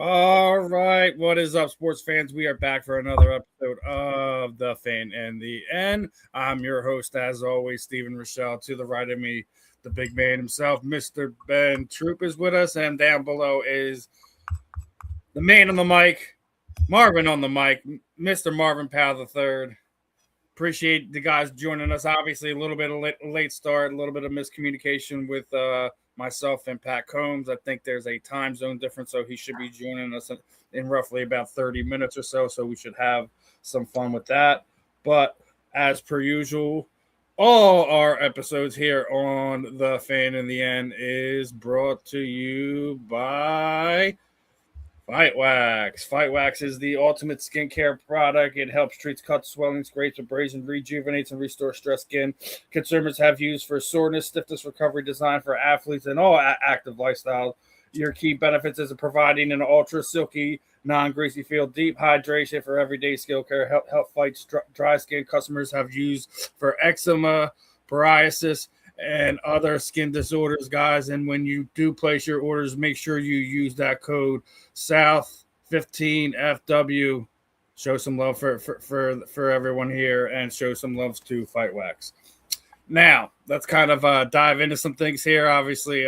All right, what is up, sports fans? We are back for another episode of The Fan and the End. I'm your host, as always, Stephen Rychel. To the right of me, the big man himself, Mr. Ben Troupe, is with us, and down below is the man on the mic, Marvin on the mic, Mr. Marvin Powell the third. Appreciate the guys joining us. Obviously, a little bit of late start, a little bit of miscommunication with myself and Pat Combs. I think there's a time zone difference, so he should be joining us in roughly about 30 minutes or so. So we should have some fun with that. But as per usual, all our episodes here on The Fan in the End is brought to you by Fight Wax. Fight Wax is the ultimate skincare product. It helps treats cuts, swelling, scrapes, abrasions, rejuvenates, and restores stressed skin. Consumers have used for soreness, stiffness, recovery, designed for athletes and all active lifestyles. Your key benefits is providing an ultra silky, non-greasy feel, deep hydration for everyday skill care. Help fight dry skin. Customers have used for eczema, psoriasis, and other skin disorders, guys. And when you do place your orders, make sure you use that code South15FW. Show some love for everyone here, and show some love to Fight Wax. Now, let's kind of dive into some things here. Obviously,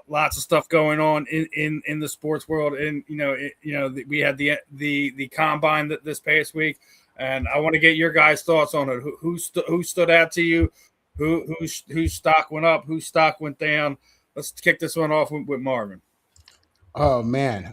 lots of stuff going on in the sports world, and we had the combine this past week, and I want to get your guys' thoughts on it. Who stood out to you? Whose stock went up? Whose stock went down? Let's kick this one off with Marvin. Oh man,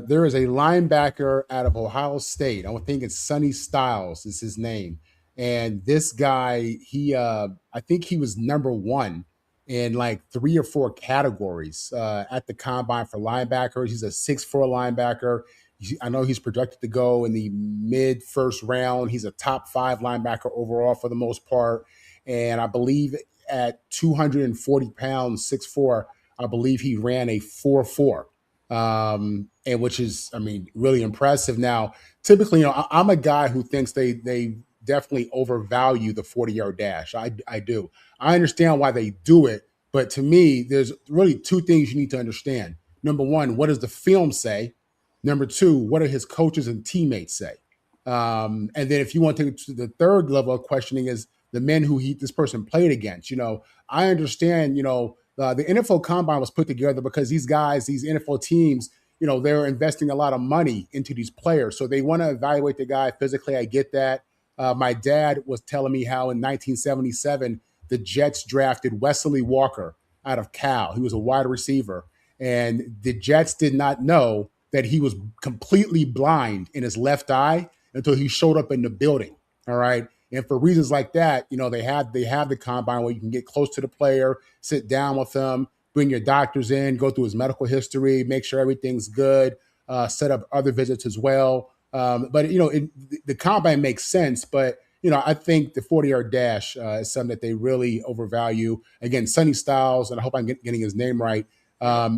there is a linebacker out of Ohio State. I think it's Sonny Styles is his name, and this guy, I think he was number one in like 3 or 4 categories at the combine for linebackers. He's a 6'4" linebacker. I know he's projected to go in the mid first round. He's a top 5 linebacker overall for the most part, and I believe at 240 pounds, 6'4", I believe he ran a 4.4. And which is, really impressive. Now, typically, I'm a guy who thinks they definitely overvalue the 40-yard dash. I do. I understand why they do it, but to me, there's really 2 things you need to understand. Number one, what does the film say? Number 2, what do his coaches and teammates say? And then if you want to take it to the third level of questioning is the men who this person played against. I understand, the NFL Combine was put together because these guys, these NFL teams, they're investing a lot of money into these players. So they want to evaluate the guy physically. I get that. My dad was telling me how in 1977, the Jets drafted Wesley Walker out of Cal. He was a wide receiver. And the Jets did not know that he was completely blind in his left eye until he showed up in the building. All right. And for reasons like that, they have the combine where you can get close to the player, sit down with them, bring your doctors in, go through his medical history, make sure everything's good, set up other visits as well. But the combine makes sense. But I think the 40-yard dash is something that they really overvalue. Again, Sonny Styles, and I hope I'm getting his name right.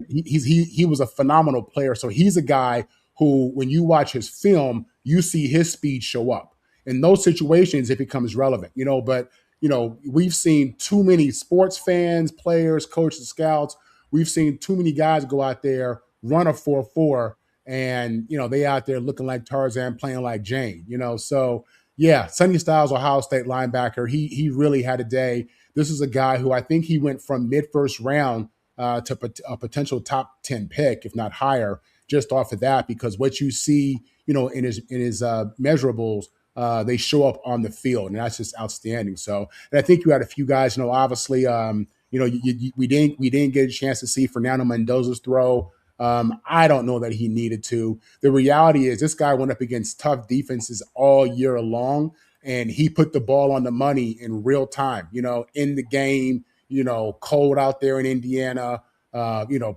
He was a phenomenal player. So he's a guy who, when you watch his film, you see his speed show up. In those situations, it becomes relevant, but, we've seen too many sports fans, players, coaches, scouts. We've seen too many guys go out there, run a 4.4, and, they out there looking like Tarzan, playing like Jane, So, yeah, Sonny Styles, Ohio State linebacker, he really had a day. This is a guy who I think he went from mid-first round to a potential top 10 pick, if not higher, just off of that, because what you see, in his measurables, they show up on the field, and that's just outstanding. So, and I think you had a few guys, obviously, we didn't get a chance to see Fernando Mendoza's throw. I don't know that he needed to. The reality is this guy went up against tough defenses all year long, and he put the ball on the money in real time, in the game, cold out there in Indiana,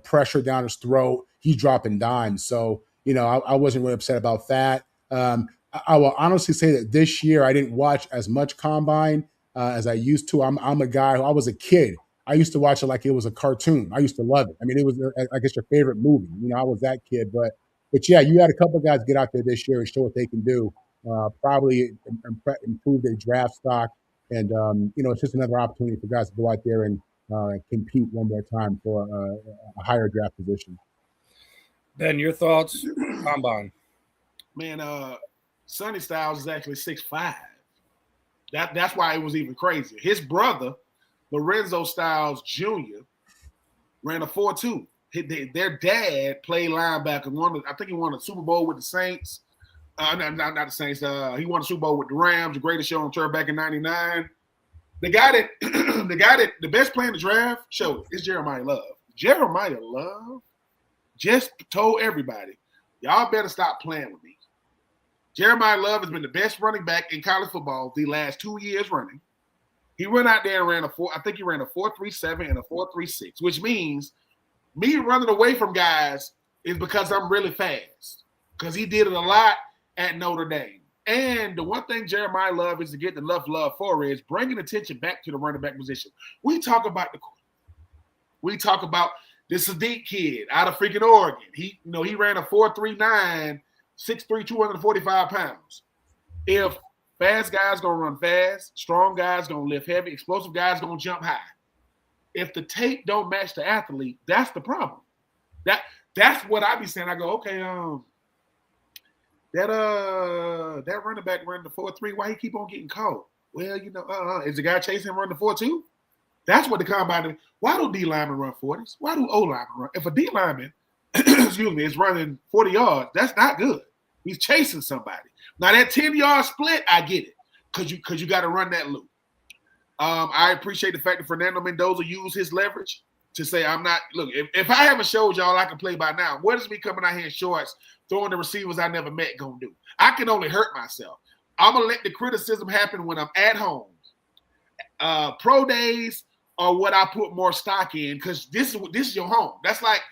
pressure down his throat. He's dropping dimes. So, I wasn't really upset about that. I will honestly say that this year I didn't watch as much combine as I used to. I'm a guy who I was a kid. I used to watch it like it was a cartoon. I used to love it. It was, I guess, your favorite movie. I was that kid. But yeah, you had a couple of guys get out there this year and show what they can do. Probably improve their draft stock. And, it's just another opportunity for guys to go out there and compete one more time for a higher draft position. Ben, your thoughts? Combine. Man, Sonny Styles is actually 6'5". That's why it was even crazier. His brother, Lorenzo Styles Jr., ran a 4.2. Their dad played linebacker. I think he won a Super Bowl with the Saints. Not the Saints. He won a Super Bowl with the Rams, the greatest show on turf back in '99. The guy that the best player in the draft showed is Jeremiah Love. Jeremiah Love just told everybody, y'all better stop playing with me. Jeremiah Love has been the best running back in college football the last 2 years running. He went out there and ran a 4.37 and a 4.36, which means me running away from guys is because I'm really fast. Because he did it a lot at Notre Dame. And the one thing Jeremiah Love is to get the love for is bringing attention back to the running back position. We talk about the Sadiq kid out of freaking Oregon. He ran a 4.39, 6'3", 245 pounds. If fast guys gonna run fast, strong guys gonna lift heavy, explosive guys gonna jump high. If the tape don't match the athlete, that's the problem. That's what I be saying. I go, okay, that running back running the 4.3, why he keep on getting caught? Well, is the guy chasing him running the 4.2? That's what the combine. Why do D linemen run 40s? Why do O linemen run? If a D lineman, is running 40 yards, that's not good. He's chasing somebody. Now that 10-yard split, I get it, because you got to run that loop. I appreciate the fact that Fernando Mendoza used his leverage to say, I'm not. Look, if I haven't showed y'all I can play by now, what is me coming out here in shorts, throwing the receivers I never met gonna do? I can only hurt myself. I'm gonna let the criticism happen when I'm at home. Pro days are what I put more stock in, because this is your home. That's like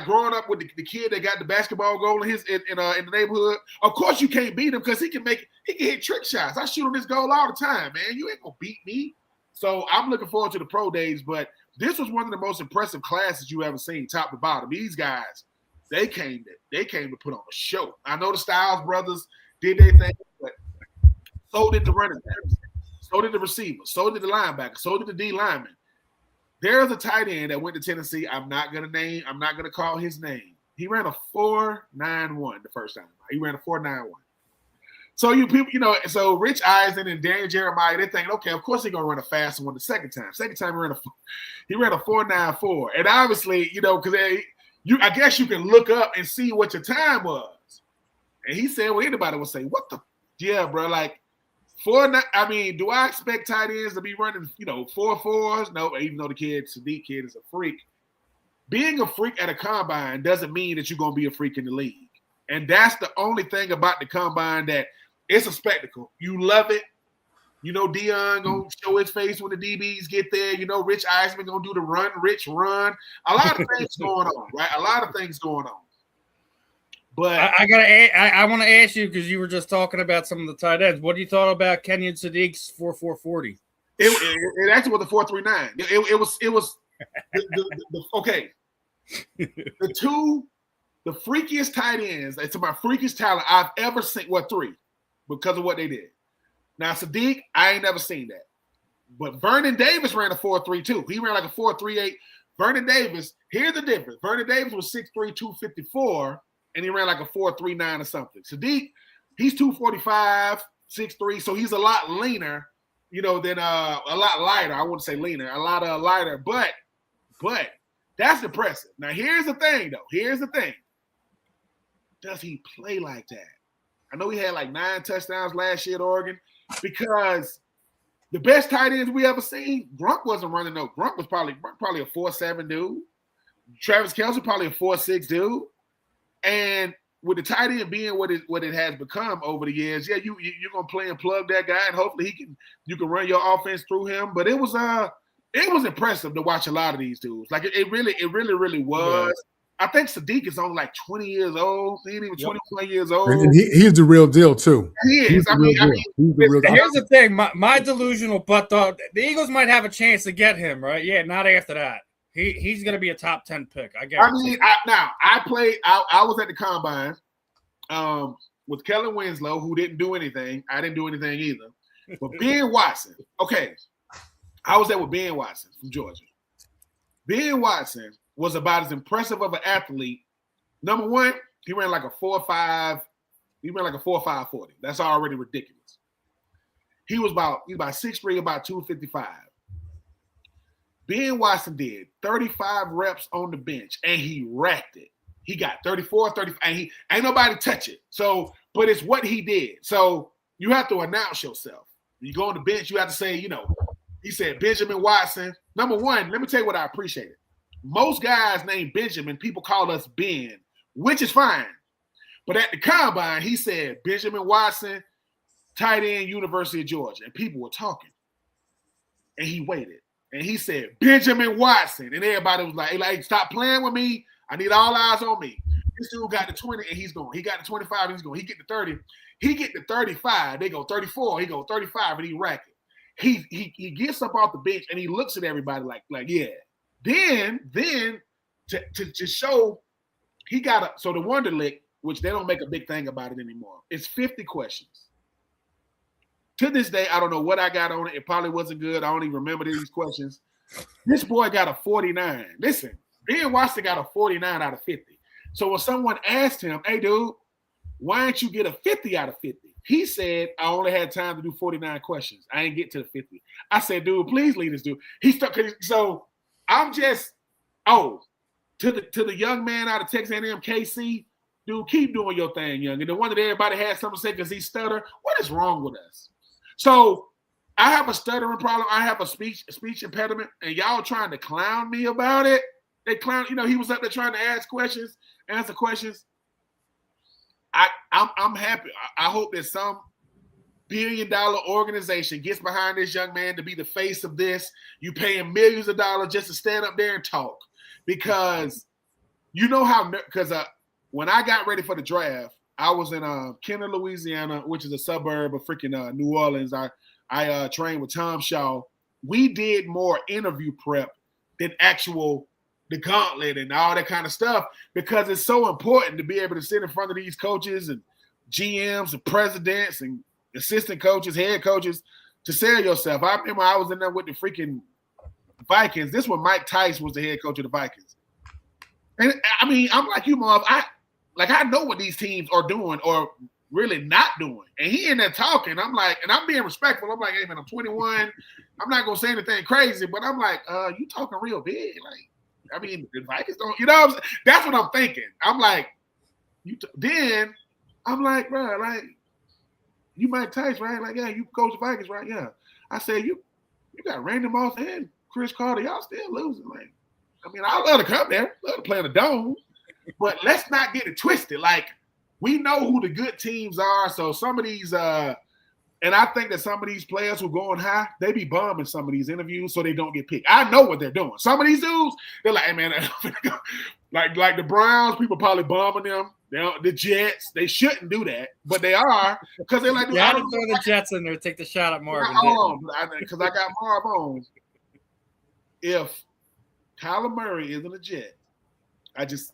growing up with the kid that got the basketball goal in the neighborhood. Of course you can't beat him because he can hit trick shots. I shoot on this goal all the time, man. You ain't gonna beat me. So I'm looking forward to the pro days, but this was one of the most impressive classes you ever seen, top to bottom. These guys, they came to put on a show. I know the Styles brothers did their thing, but so did the running backs, so did the receivers, so did the linebackers, so did the D linemen. There's a tight end that went to Tennessee. I'm not gonna call his name. He ran a 4.91 the first time. He ran a 4.91. So you people, so Rich Eisen and Daniel Jeremiah, they're thinking, okay, of course he's gonna run a faster one the second time. Second time he ran a 4.94. And obviously, because I guess you can look up and see what your time was. And he said, well, anybody would say, what the bro, like 4.9. I mean, do I expect tight ends to be running, 4.4s? No, even though the Sadiq kid is a freak. Being a freak at a combine doesn't mean that you're gonna be a freak in the league. And that's the only thing about the combine, that it's a spectacle. You love it. Dion gonna show his face when the DBs get there. Rich Eisman gonna do the run, Rich run. A lot of things going on, right? A lot of things going on. But I want to ask you, because you were just talking about some of the tight ends. What do you thought about Kenyon Sadiq's 4.40? It actually was a 4.39. It was okay. The freakiest tight ends, it's my freakiest talent I've ever seen. What, 3? Because of what they did. Now, Sadiq, I ain't never seen that. But Vernon Davis ran a 4.3 too. He ran like a 4.38. Vernon Davis, here's the difference. Vernon Davis was 6'3", 254, and he ran like a 4.39 or something. Sadiq, he's 245, 6'3", so he's a lot leaner, than a lot lighter. I wouldn't say leaner, a lot lighter, but that's impressive. Now, here's the thing, though. Here's the thing. Does he play like that? I know he had like 9 touchdowns last year at Oregon, because the best tight ends we ever seen, Gronk wasn't running no. Gronk was probably a 4.7 dude. Travis Kelce probably a 4.6 dude. And with the tight end being what it has become over the years, you're gonna play and plug that guy, and hopefully you can run your offense through him. But it was impressive to watch a lot of these dudes. Like it really was. Yeah. I think Sadiq is only like 20 years old. He ain't even 21 years old. And he's the real deal, too. He is. Here's the thing. My delusional butt dog, the Eagles might have a chance to get him, right? Yeah, not after that. He's going to be a top 10 pick, I guess. I was at the combine with Kellen Winslow, who didn't do anything. I didn't do anything either. But Ben Watson, okay. I was there with Ben Watson from Georgia. Ben Watson was about as impressive of an athlete Number one, he ran like a 4.5. He ran like a 4.5 40. That's already ridiculous. He was about 6'3", about 255. Ben Watson did 35 reps on the bench, and he racked it. He got 34, 35, and he ain't nobody touch it. So, but it's what he did. So you have to announce yourself. When you go on the bench, you have to say, he said Benjamin Watson. Number one, let me tell you what I appreciate it. Most guys named Benjamin, people call us Ben, which is fine. But at the combine, he said Benjamin Watson, tight end, University of Georgia. And people were talking. And he waited. And he said, Benjamin Watson. And everybody was like, stop playing with me. I need all eyes on me. This dude got to 20 and he's going. He got to 25 and he's going. He get to 30. He get to 35. They go 34. He go 35 and he rack it. He gets up off the bench and he looks at everybody like yeah. Then to show he got so the Wonderlic, which they don't make a big thing about it anymore. It's 50 questions. To this day, I don't know what I got on it. It probably wasn't good. I don't even remember these questions. This boy got a 49. Listen, Ben Watson got a 49 out of 50. So when someone asked him, hey, dude, why didn't you get a 50 out of 50? He said, I only had time to do 49 questions. I ain't get to the 50. I said, dude, please lead this dude. He stuck. So I'm just, to the young man out of Texas A&M, KC, dude, keep doing your thing, young. And the one that everybody has something to say because he stutter, what is wrong with us? So I have a stuttering problem. I have a speech impediment, and y'all trying to clown me about it. They clown, he was up there trying to answer questions. I'm happy. I hope that some billion-dollar organization gets behind this young man to be the face of this. You pay him millions of dollars just to stand up there and talk. Because when I got ready for the draft, I was in Kenner, Louisiana, which is a suburb of freaking New Orleans. I trained with Tom Shaw. We did more interview prep than the gauntlet and all that kind of stuff because it's so important to be able to sit in front of these coaches and GMs and presidents and assistant coaches, head coaches to sell yourself. I remember I was in there with the freaking Vikings. This one, Mike Tice was the head coach of the Vikings. And I mean, I'm like you, Marv. I know what these teams are doing or really not doing. And he in there talking. I'm like, and I'm being respectful. I'm like, hey, man, I'm 21. I'm not going to say anything crazy, but I'm like, you talking real big. The Vikings don't, that's what I'm thinking. I'm like, then I'm like, bro, you Mike Tice, right? Yeah, you coach the Vikings, right? Yeah. I said, you got Randy Moss and Chris Carter. Y'all still losing. I love to come there. Love to play in the dome. But let's not get it twisted. We know who the good teams are. So some of these, and I think that some of these players who going high, they be bombing some of these interviews so they don't get picked. I know what they're doing. Some of these dudes, they're like, hey, man, like the Browns, people probably bombing them. The Jets, they shouldn't do that, but they are because they're like, you had to throw the Jets in there, take the shot at Marvin. Because I got Marv on. If Kyler Murray isn't a Jet, I just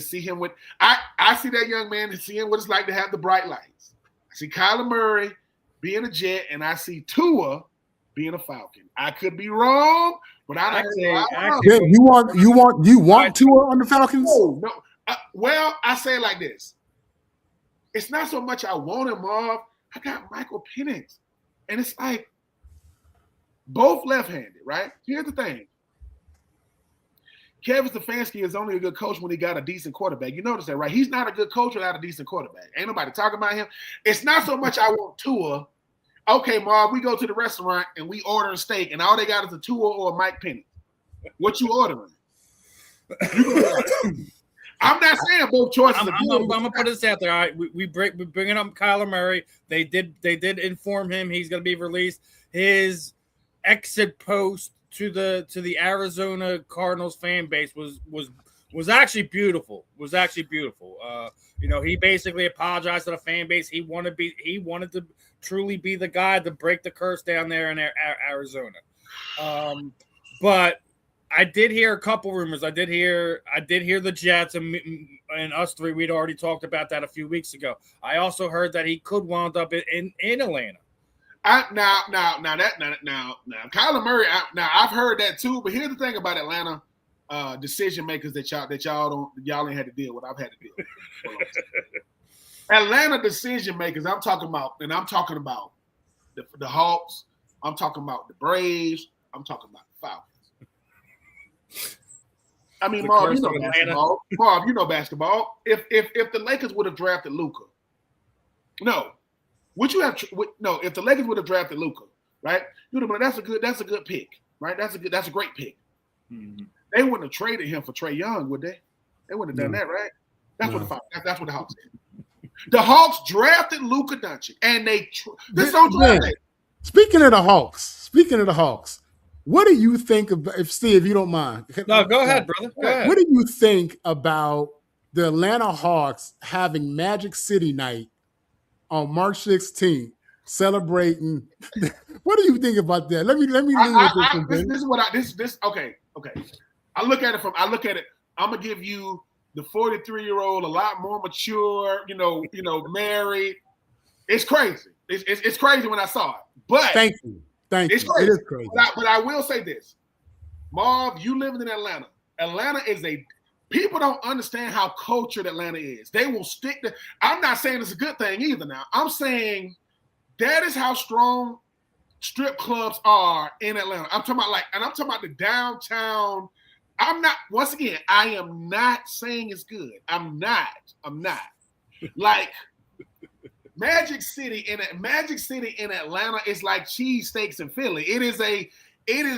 see him with I see that young man and seeing what it's like to have the bright lights. I see Kyler Murray being a Jet, and I see Tua being a Falcon. I could be wrong, but I don't know. You want Tua on the Falcons? No. Well, I say it like this. It's not so much I want him, Marv. I got Michael Penix. And it's like both left-handed, right? Here's the thing. Kevin Stefanski is only a good coach when he got a decent quarterback. You notice that, right? He's not a good coach without a decent quarterback. Ain't nobody talking about him. It's not so much I want Tua. Okay, Marv, we go to the restaurant and we order a steak, and all they got is a Tua or a Mike Penix. What you ordering? I'm not saying both choices are good. I'm gonna put this out there. All right, we're bringing up Kyler Murray. They did inform him he's gonna be released. His exit post to the Arizona Cardinals fan base was actually beautiful. He basically apologized to the fan base. He wanted to truly be the guy to break the curse down there in Arizona. But I did hear a couple rumors. I did hear the Jets and us three. We'd already talked about that a few weeks ago. I also heard that he could wind up in Atlanta. Now, Kyler Murray. I've heard that too. But here's the thing about Atlanta. decision makers that y'all ain't had to deal with. I've had to deal with. Atlanta decision makers. I'm talking about the Hawks. I'm talking about the Braves. I'm talking about the Falcons. I mean, Marv, you know basketball. Marv, you know basketball. If the Lakers would have drafted Luka, if the Lakers would have drafted Luka, right? You'd have been that's a good pick, right? That's a great pick. Mm-hmm. They wouldn't have traded him for Trae Young, would they? They wouldn't have done that, right? That's what the Hawks did. The Hawks drafted Luka Doncic, and Speaking of the Hawks, what do you think of? If you don't mind, no, go ahead, brother. Go ahead. What do you think about the Atlanta Hawks having Magic City Night on March 16th, celebrating? What do you think about that? Let me. Okay. I look at it. I'm gonna give you the 43-year-old, a lot more mature. Married. It's crazy. It's crazy when I saw it. But thank you. It's crazy. It is crazy. But I will say this, Marv, you living in Atlanta. Atlanta is people don't understand how cultured Atlanta is. They will stick to. I'm not saying it's a good thing either. Now I'm saying that is how strong strip clubs are in Atlanta. I'm talking about the downtown. Once again, I am not saying it's good. I'm not. Like Magic City in Atlanta is like cheesesteaks in Philly. It is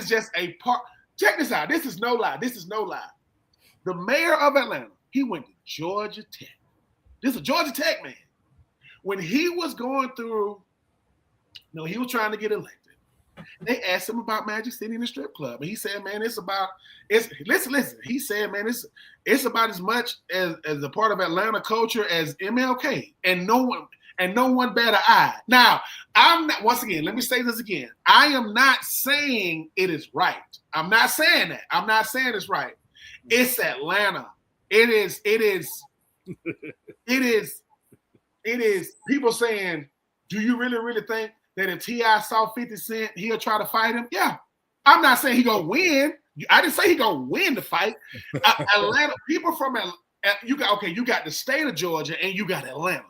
just a part. Check this out. This is no lie. The mayor of Atlanta, he went to Georgia Tech. This is a Georgia Tech man. When he was going through, he was trying to get elected. They asked him about Magic City and the strip club. And he said, man, listen. He said, man, it's about as much as a part of Atlanta culture as MLK. And no one better I. Now, I'm not, once again, let me say this again. I am not saying it is right. I'm not saying that. I'm not saying it's right. It's Atlanta. It is people saying, do you really think that if T.I. saw 50 Cent, he'll try to fight him? Yeah. I'm not saying he's going to win. I didn't say he's going to win the fight. Atlanta, people from Atlanta, you got the state of Georgia and you got Atlanta.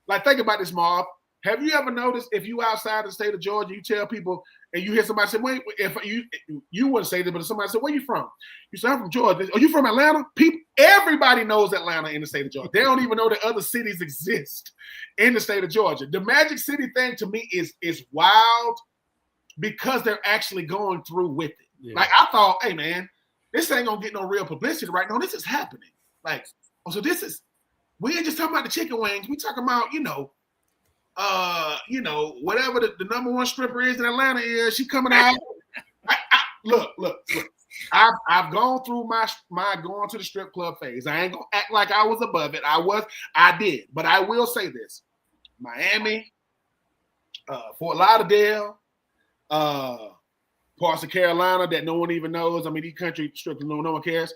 Like, think about this, Marv. Have you ever noticed if you outside the state of Georgia, you tell people and you hear somebody say, wait, if you wouldn't say this, but if somebody said, where you from? You say, I'm from Georgia. Are you from Atlanta? Everybody knows Atlanta in the state of Georgia. They don't even know that other cities exist in the state of Georgia. The Magic City thing to me is wild because they're actually going through with it. Yeah. Like, I thought, hey, man, this ain't going to get no real publicity right now. This is happening. Like, we ain't just talking about the chicken wings. We talking about, whatever the number one stripper is in Atlanta is, she coming out. Look. I've gone through my going to the strip club phase. I ain't gonna act like I was above it. I did. But I will say this: Miami, Fort Lauderdale, parts of Carolina that no one even knows. I mean, these country strip clubs, no one cares.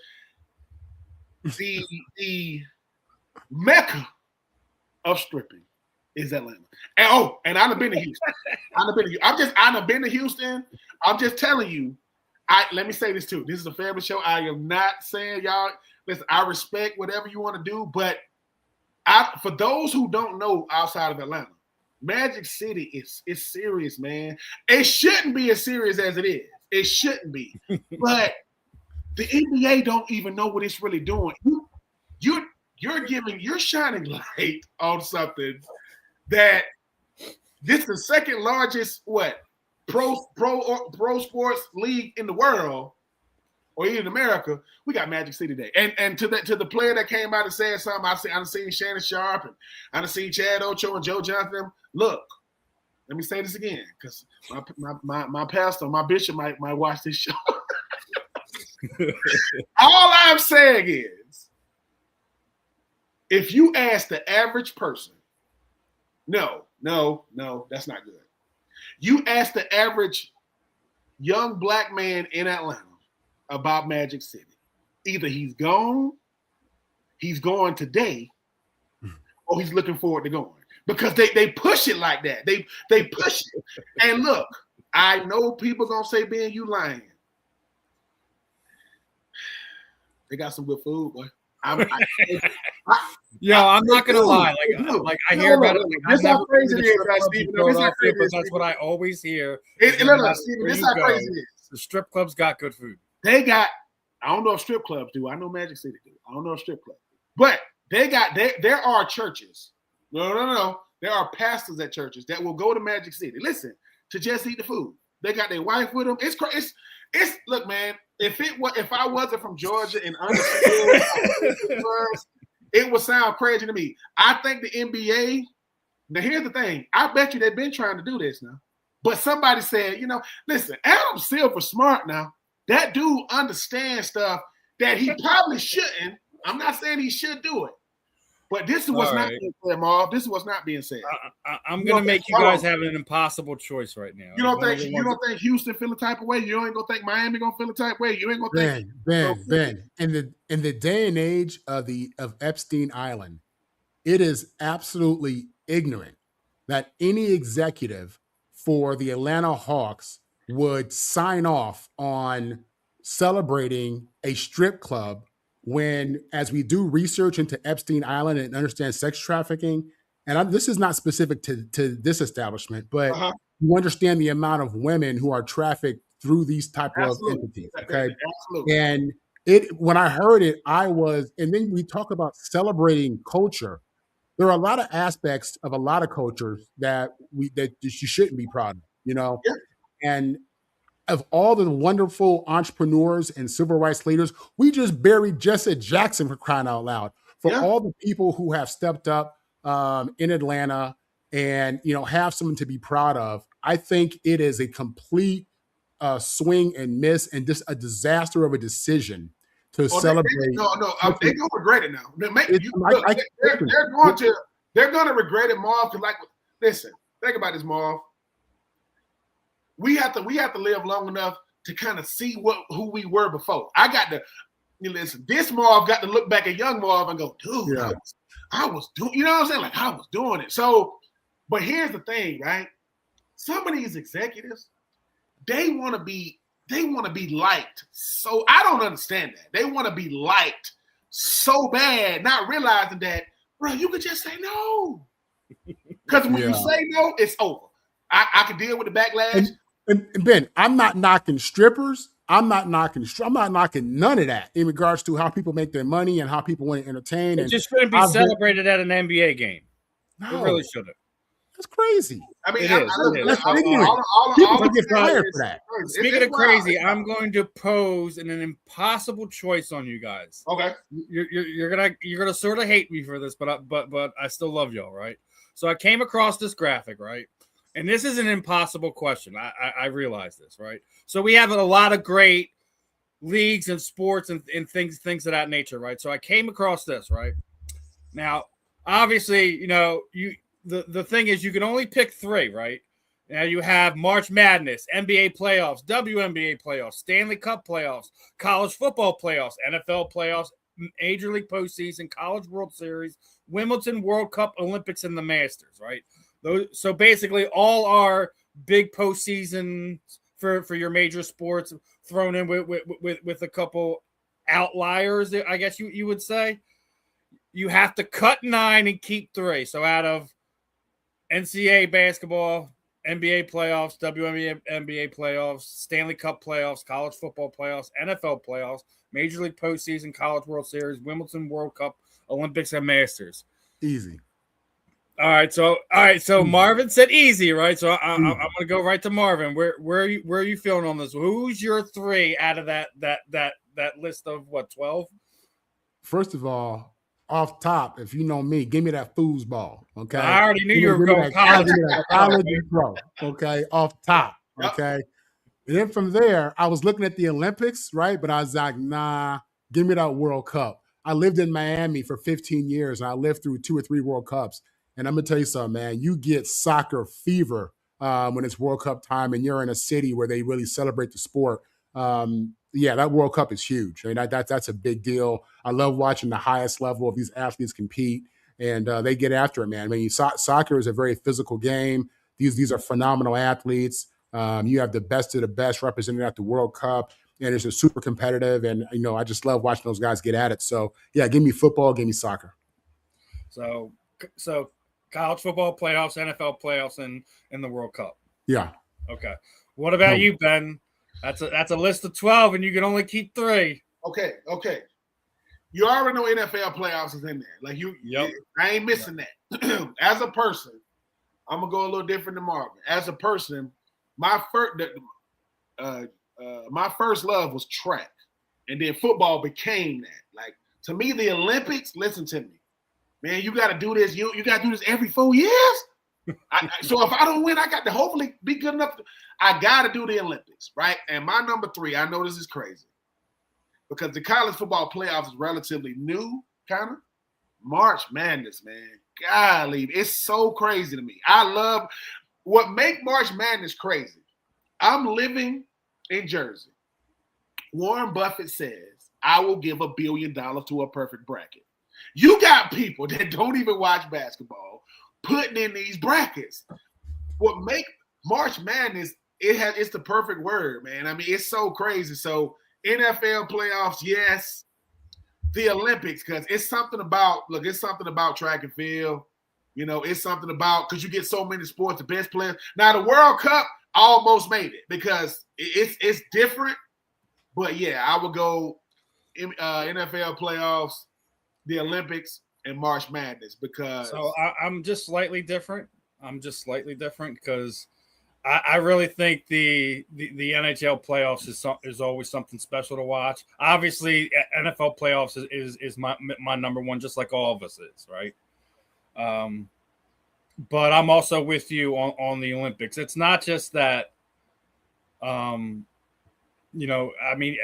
The Mecca of stripping is Atlanta. And I've been to Houston. I've been to Houston. I'm just telling you. Let me say this too. This is a family show. I am not saying y'all. Listen, I respect whatever you want to do, but for those who don't know outside of Atlanta, Magic City is serious, man. It shouldn't be as serious as it is. It shouldn't be. But the NBA don't even know what it's really doing. You're shining light on something that this is the second largest pro sports league in the world, or even in America. We got Magic City Day, and to the player that came out and said something, I've seen Shannon Sharp and I've seen Chad Ocho and Joe Johnson. Look, let me say this again, because my pastor, my bishop might watch this show. All I'm saying is, if you ask the average person, no, that's not good. You ask the average young black man in Atlanta about Magic City. Either he's going today, or he's looking forward to going. Because they push it like that. They push it. And look, I know people gonna say, Ben, you lying. They got some good food, boy. I'm not gonna lie. Like I hear about it. This how crazy it is, Stephen. This how crazy it is. That's what I always hear. Stephen, this how crazy it is. The strip clubs got good food. They got. I don't know if strip clubs do. I know Magic City do. I don't know if strip clubs do. But they got. There are churches. No. There are pastors at churches that will go to Magic City. Listen, to just eat the food. They got their wife with them. It's look, man. If I wasn't from Georgia and understood, it would sound crazy to me. I think the NBA. Now here's the thing. I bet you they've been trying to do this now, but somebody said, listen, Adam Silver's smart now. That dude understands stuff that he probably shouldn't. I'm not saying he should do it. But this is what's not being said, Marv. This is what's not being said. I'm going to make you guys have an impossible choice right now. You don't think Houston feel a type of way? You ain't going to think Miami going to feel a type of way? You ain't going to think Ben. In the day and age of Epstein Island, it is absolutely ignorant that any executive for the Atlanta Hawks would sign off on celebrating a strip club when, as we do research into Epstein Island and understand sex trafficking, and this is not specific to this establishment, but you understand the amount of women who are trafficked through these type of entities. Okay. Absolutely. And when I heard it, and then we talk about celebrating culture. There are a lot of aspects of a lot of cultures that you shouldn't be proud of, Yeah. And of all the wonderful entrepreneurs and civil rights leaders, we just buried Jesse Jackson, for crying out loud. For all the people who have stepped up in Atlanta and have something to be proud of, I think it is a complete swing and miss and just a disaster of a decision to celebrate. They're gonna regret it now. They're gonna regret it, Marv. Listen, think about this, Marv. We have to live long enough to kind of see who we were before. I got to listen. This Marv got to look back at young Marv and go, dude, I was doing. You know what I'm saying? Like I was doing it. So, but here's the thing, right? Some of these executives, they want to be liked. So I don't understand that. They want to be liked so bad, not realizing that, bro, you could just say no. Because when you say no, it's over. I can deal with the backlash. And Ben, I'm not knocking strippers. I'm not knocking none of that in regards to how people make their money and how people want to entertain. It just shouldn't be celebrated at an NBA game. No. It really shouldn't. That's crazy. I mean, that's ignorant. People get fired for that. Speaking of crazy, I'm going to pose an impossible choice on you guys. Okay, you're gonna sort of hate me for this, but I still love y'all, right? So I came across this graphic, right? And this is an impossible question. I realize this, right? So we have a lot of great leagues and sports and things of that nature, right? So I came across this, right? Now, obviously, the thing is you can only pick 3, right? Now you have March Madness, NBA playoffs, WNBA playoffs, Stanley Cup playoffs, college football playoffs, NFL playoffs, Major League postseason, College World Series, Wimbledon, World Cup, Olympics, and the Masters, right? So basically all our big postseason for your major sports thrown in with a couple outliers, I guess you would say. You have to cut 9 and keep 3. So out of NCAA basketball, NBA playoffs, WNBA playoffs, Stanley Cup playoffs, college football playoffs, NFL playoffs, Major League postseason, College World Series, Wimbledon, World Cup, Olympics, and Masters. Easy. All right, so Marvin said easy, right? So I'm gonna go right to Marvin. Where are you feeling on this? Who's your 3 out of that list of what, 12? First of all, off top, if you know me, give me that foosball. Okay, I already knew you were going college. College and pro. Okay, off top. Okay, and then from there, I was looking at the Olympics, right? But I was like, nah, give me that World Cup. I lived in Miami for 15 years, and I lived through 2 or 3 World Cups. And I'm going to tell you something, man. You get soccer fever when it's World Cup time and you're in a city where they really celebrate the sport. That World Cup is huge. I mean, that's a big deal. I love watching the highest level of these athletes compete, and they get after it, man. I mean, soccer is a very physical game. These are phenomenal athletes. You have the best of the best represented at the World Cup. and it's just super competitive. And I just love watching those guys get at it. So yeah, give me football, give me soccer. So college football playoffs, NFL playoffs, and the World Cup. Yeah. Okay. What about you, Ben? That's a list of 12, and you can only keep 3. Okay. You already know NFL playoffs is in there. Like I ain't missing that. As a person, I'm gonna go a little different than Marvin. As a person, my first love was track, and then football became that. Like, to me, the Olympics. Listen to me, man. You got to do this. You got to do this every 4 years. So if I don't win, I got to hopefully be good enough. I got to do the Olympics, right? And my number 3. I know this is crazy because the college football playoffs is relatively new, kind of. March Madness, man. Golly, it's so crazy to me. I love what make March Madness crazy. I'm living in Jersey. Warren Buffett says, I will give $1 billion to a perfect bracket. You got people that don't even watch basketball putting in these brackets. What make March Madness, it's the perfect word, man. I mean, it's so crazy. So NFL playoffs, yes. The Olympics, because it's something about track and field. It's something about, because you get so many sports, the best players. Now, the World Cup almost made it because it's different. But, yeah, I would go NFL playoffs, the Olympics, and March Madness because – So I'm just slightly different. Because I really think the NHL playoffs is always something special to watch. Obviously, NFL playoffs is my number one, just like all of us is, right? But I'm also with you on the Olympics. It's not just that, I mean,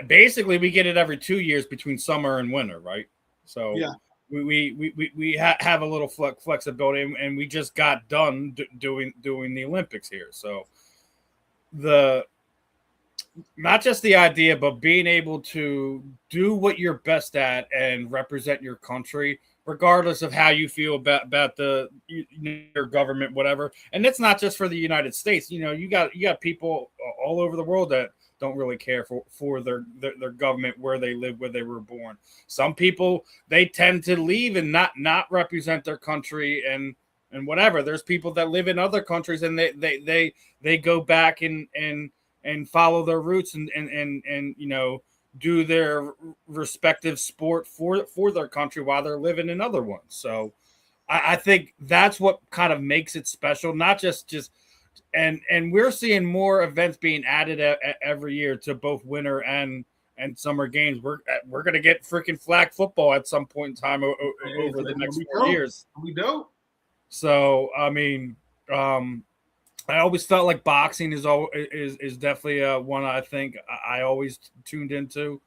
basically we get it every 2 years between summer and winter, right? So yeah. We have a little flexibility, and we just got done doing the Olympics here. So not just the idea, but being able to do what you're best at and represent your country, regardless of how you feel about your government, whatever. And it's not just for the United States. You got people all over the world that don't really care for their government, where they live, where they were born. Some people, they tend to leave and not represent their country and whatever. There's people that live in other countries and they go back and follow their roots and do their respective sport for their country while they're living in other ones. So I think that's what kind of makes it special, not just and we're seeing more events being added every year to both winter and summer games. We're going to get freaking flag football at some point in time over the next 4 years. We don't. So, I mean, I always felt like boxing is definitely one I think I always tuned into.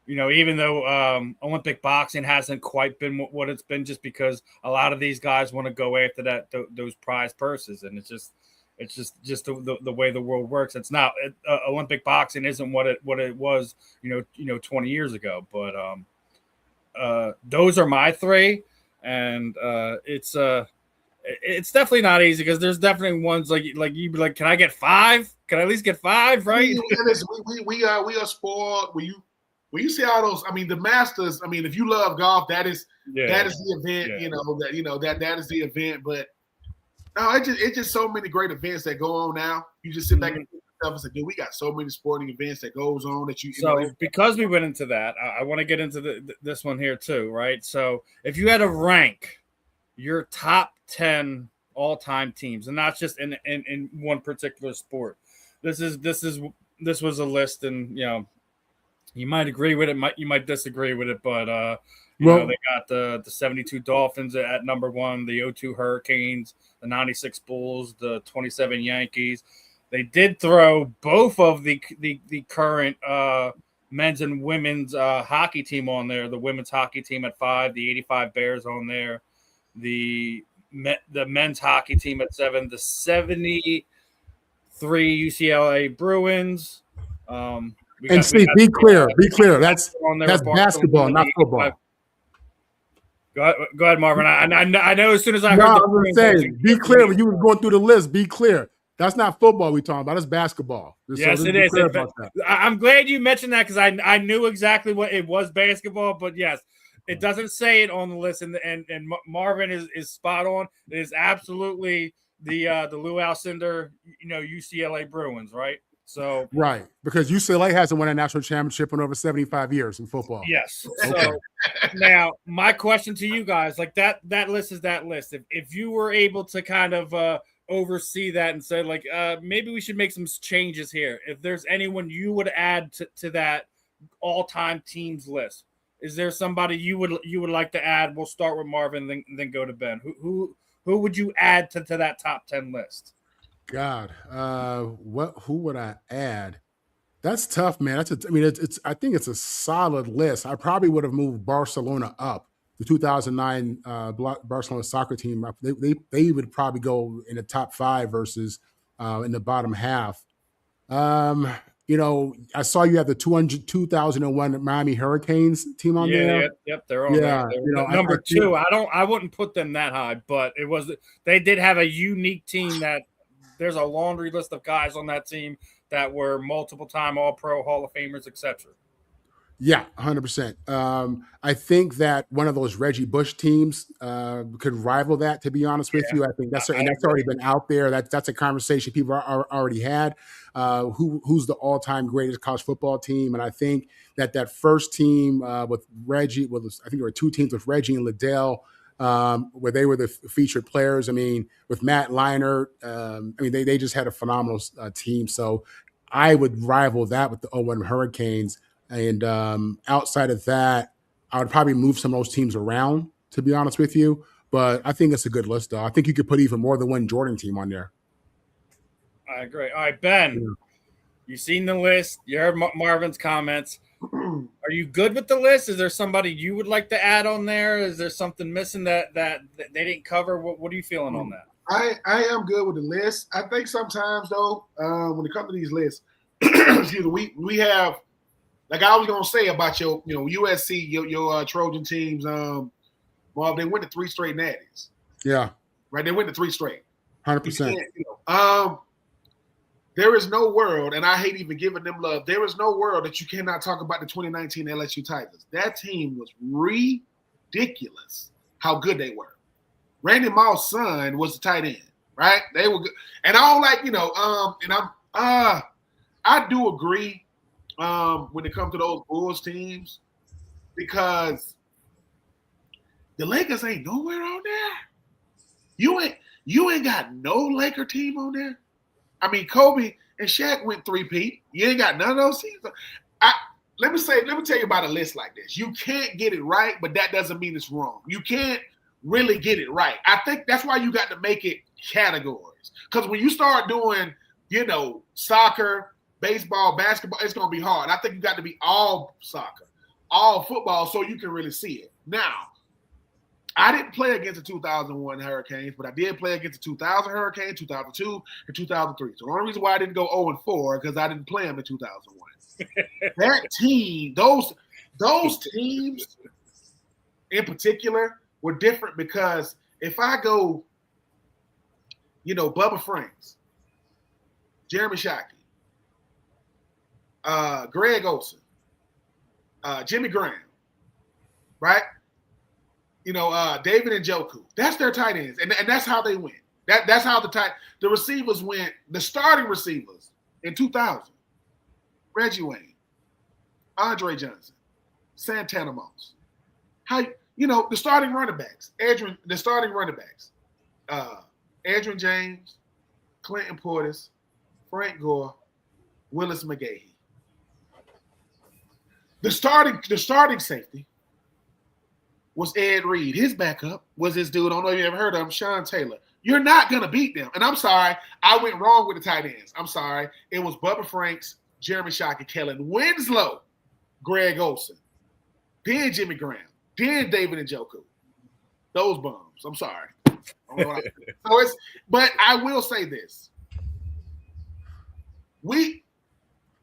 Even though Olympic boxing hasn't quite been what it's been, just because a lot of these guys want to go after those prize purses, and it's just the way the world works. It's not Olympic boxing isn't what it was 20 years ago. But those are my 3, and it's definitely not easy because there's definitely ones like you'd be like, can I get 5? Can I at least get 5? Right? We are spoiled. When you see all those, I mean, the Masters. I mean, if you love golf, that is the event. Yeah. That is the event. But no, it's just so many great events that go on now. You just sit back and think to yourself and say, dude, we got so many sporting events that goes on that you. So because we went into that, I want to get into this one here too, right? So if you had to rank your top 10 all-time teams, and not just in one particular sport, this was a list, and you might agree with it, you might disagree with it, but they got the 72 Dolphins at number 1, the 02 Hurricanes, the 96 Bulls, the 27 Yankees. They did throw both of the current men's and women's hockey team on there. The women's hockey team at 5, the 85 Bears on there, the men's hockey team at 7, the 73 UCLA Bruins. Be clear. That's basketball, not football. Go ahead, Marvin. I know as soon as I heard be clear when you were going through the list. Be clear. That's not football we're talking about. It's basketball. Yes, so it is. About that. I'm glad you mentioned that because I knew exactly what it was basketball, but yes, it doesn't say it on the list, and Marvin is spot on. It is absolutely the Lou Alcindor, UCLA Bruins, right? So right, because UCLA hasn't won a national championship in over 75 years in football. Yes. So now my question to you guys, like that list is that list. If you were able to kind of oversee that and say like maybe we should make some changes here. If there's anyone you would add to that all-time teams list, is there somebody you would like to add? We'll start with Marvin, then go to Ben. Who would you add to that top 10 list? God, who would I add? That's tough, man. It's I think it's a solid list. I probably would have moved Barcelona up. The 2009 Barcelona soccer team, they would probably go in the top 5 versus in the bottom half. I saw you have the 2001 Miami Hurricanes team on there. Yep, they're on there. Number 2. I wouldn't put them that high, but they did have a unique team that there's a laundry list of guys on that team that were multiple-time All-Pro, Hall of Famers, etc. Yeah, 100%. I think that one of those Reggie Bush teams could rival that, to be honest with you. I think that's already been out there. That's a conversation people are already had. Who's the all-time greatest college football team? And I think that first team with Reggie, I think there were 2 teams with Reggie and Liddell, where they were the featured players. I mean, with Matt Leinart, they just had a phenomenal team. So I would rival that with the 01 Hurricanes. And outside of that, I would probably move some of those teams around, to be honest with you. But I think it's a good list, though. I think you could put even more than one Jordan team on there. I agree. All right, Ben, you've seen the list. You heard Marvin's comments. Are you good with the list? Is there somebody you would like to add on there? Is there something missing that they didn't cover? What are you feeling on that? I am good with the list. I think sometimes, though, when it comes to these lists, excuse me, we have, like I was gonna say about your USC, your Trojan teams, well, they went to 3 straight natties. Yeah. Right, they went to 3 straight. 100%. There is no world, and I hate even giving them love. There is no world that you cannot talk about the 2019 LSU Tigers. That team was ridiculous. How good they were. Randy Moss' son was the tight end, right? They were good, and I don't like, and I do agree. When it comes to those Bulls teams, because the Lakers ain't nowhere on there. You ain't got no Laker team on there. I mean, Kobe and Shaq went 3-peat. You ain't got none of those teams. Let me tell you about a list like this. You can't get it right, but that doesn't mean it's wrong. You can't really get it right. I think that's why you got to make it categories. Because when you start doing, soccer, baseball, basketball, it's going to be hard. I think you got to be all soccer, all football, so you can really see it. Now, I didn't play against the 2001 Hurricanes, but I did play against the 2000 Hurricanes, 2002, and 2003. So the only reason why I didn't go 0-4 because I didn't play them in 2001. That team, those teams in particular were different because if I go, Bubba Franks, Jeremy Shockey, Greg Olson, Jimmy Graham, right? David Njoku. That's their tight ends, and that's how they went. That's how the receivers went. The starting receivers in 2000: Reggie Wayne, Andre Johnson, Santana Moss. The starting running backs? Adrian James, Clinton Portis, Frank Gore, Willis McGahee. The starting safety was Ed Reed. His backup was this dude, I don't know if you ever heard of him, Sean Taylor. You're not going to beat them. And I'm sorry, I went wrong with the tight ends. I'm sorry. It was Bubba Franks, Jeremy Shockey, Kellen Winslow, Greg Olson, then Jimmy Graham, then David Njoku. Those bums. I'm sorry. But I will say this.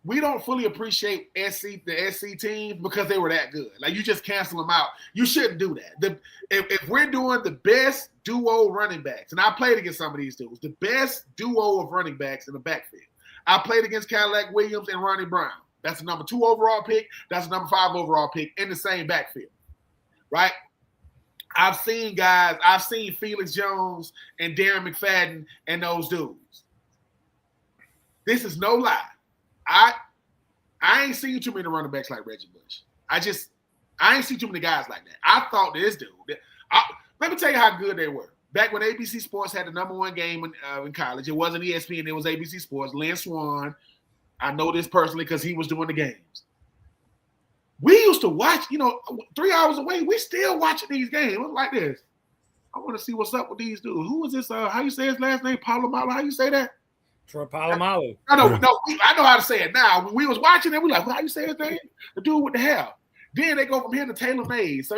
we don't fully appreciate the SC teams because they were that good. Like, you just cancel them out. You shouldn't do that. If we're doing the best duo running backs, and I played against some of these dudes, the best duo of running backs in the backfield. I played against Cadillac Williams and Ronnie Brown. That's the number 2 overall pick. That's the number 5 overall pick in the same backfield, right? I've seen Felix Jones and Darren McFadden and those dudes. This is no lie. I ain't seen too many running backs like Reggie Bush. I ain't seen too many guys like that. I thought this dude. Let me tell you how good they were. Back when ABC Sports had the number 1 game in college, it wasn't ESPN, it was ABC Sports. Lynn Swan, I know this personally because he was doing the games. We used to watch, 3 hours away. We still watching these games. It was like this. I want to see what's up with these dudes. Who is this? How you say his last name? Palomalo. How you say that? Troupe Palomalo. I know how to say it now. When we was watching it, we like, how you say his name? The dude with the hair. Then they go from here to Taylor Mays. So,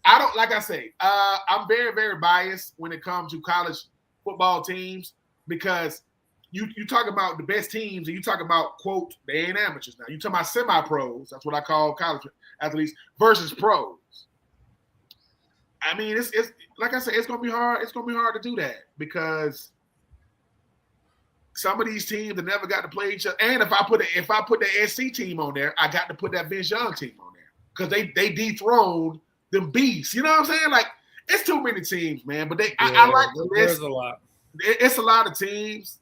I'm very, very biased when it comes to college football teams because you talk about the best teams and you talk about, quote, they ain't amateurs now. You talk about semi-pros. That's what I call college athletes versus pros. I mean, it's like I said, it's gonna be hard. It's gonna be hard to do that because some of these teams have never got to play each other. And if I put the SC team on there, I got to put that Vince Young team on there because they dethroned them beasts. You know what I'm saying? Like, it's too many teams, man. But I like the list. There's a lot. It's a lot of teams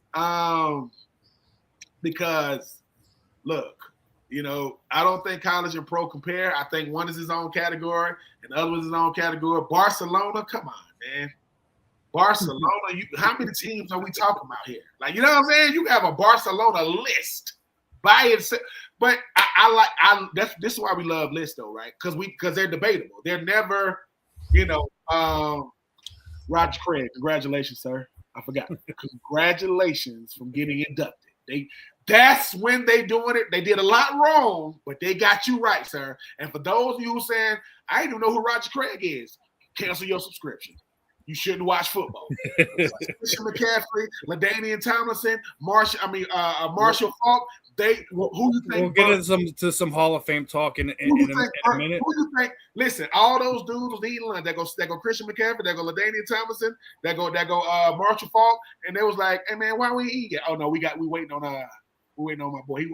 because, look, I don't think college and pro compare. I think one is his own category and the other is his own category. Barcelona, come on, man. Barcelona, how many teams are we talking about here? Like, you know what I'm saying? You have a Barcelona list by itself. But this is why we love lists, though, right? Because they're debatable. They're never, Roger Craig, congratulations, sir. I forgot. Congratulations from getting inducted. That's when they doing it. They did a lot wrong, but they got you right, sir. And for those of you who saying, I didn't know who Roger Craig is, cancel your subscription. You shouldn't watch football. Christian McCaffrey, LaDainian Tomlinson, Marshall Faulk. Who you think? We'll get into some Hall of Fame talk in a minute. Who you think? Listen, all those dudes was eating lunch. They go Christian McCaffrey. They go LaDainian Tomlinson. They go Marshall Faulk. And they was like, hey man, why we eat yet? Oh no, we waiting on my boy.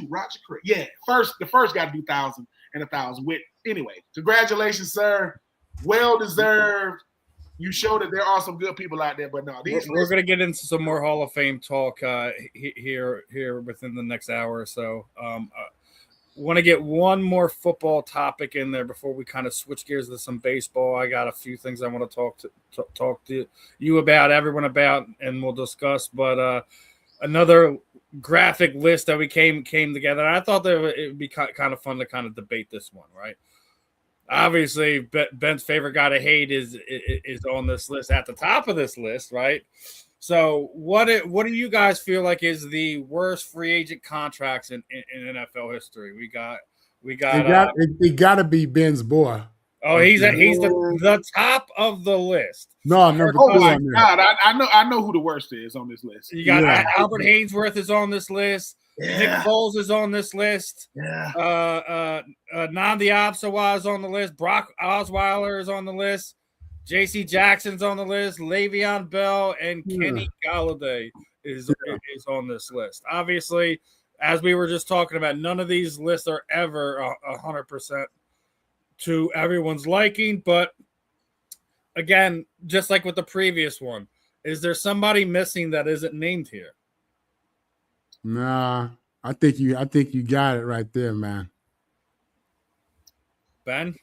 Roger Craig. Yeah, the first got to do 1,000 and 1,000 with. Anyway, congratulations, sir. Well deserved. You show that there are some good people out there, but no, we're going to get into some more Hall of Fame talk here within the next hour or so. Want to get one more football topic in there before we kind of switch gears to some baseball. I got a few things I want to talk to you about, everyone about, and we'll discuss. But another graphic list that we came together. And I thought that it would be kind of fun to kind of debate this one, right? Obviously, Ben's favorite guy to hate is on this list, at the top of this list, right? So, what do you guys feel like is the worst free agent contracts in NFL history? It got to be Ben's boy. Oh, he's the top of the list. No, number two. Oh my God, I know who the worst is on this list. You got Albert Haynesworth is on this list. Yeah. Nick Foles is on this list. Yeah. Nnamdi Asomugha is on the list. Brock Osweiler is on the list. J.C. Jackson's on the list. Le'Veon Bell and Kenny Golladay is on this list. Obviously, as we were just talking about, none of these lists are ever 100% to everyone's liking. But again, just like with the previous one, is there somebody missing that isn't named here? Nah, I think you got it right there, man. Ben?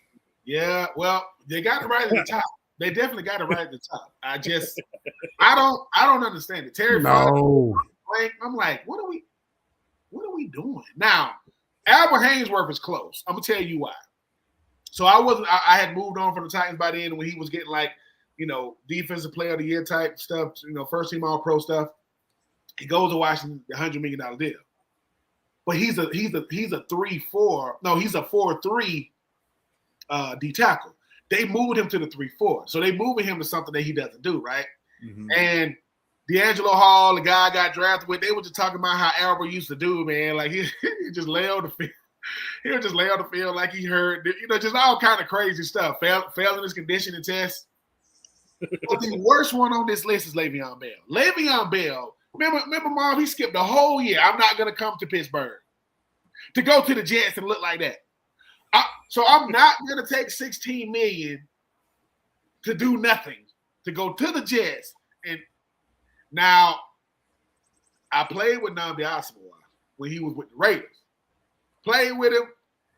Yeah, well, they got it right at the top. They definitely got it right at the top. I don't understand it. Terry no. I'm like, what are we doing? Now, Albert Haynesworth is close. I'm gonna tell you why. So I had moved on from the Titans by then when he was getting defensive player of the year type stuff, first team all pro stuff. He goes to Washington, $100 million deal. But he's a 3-4. No, he's a 4-3 D tackle. They moved him to the 3-4. So they moving him to something that he doesn't do, right? Mm-hmm. And D'Angelo Hall, the guy I got drafted with, they were just talking about how Albert used to do, man. Like he just lay on the field. He would just lay on the field like he hurt, just all kind of crazy stuff. Failing his conditioning test. But the worst one on this list is Le'Veon Bell. Le'Veon Bell, remember, Marv, he skipped the whole year. I'm not going to come to Pittsburgh to go to the Jets and look like that. So I'm not going to take $16 million to do nothing, to go to the Jets. And now I played with Nnamdi Asomugha when he was with the Raiders. Played with him.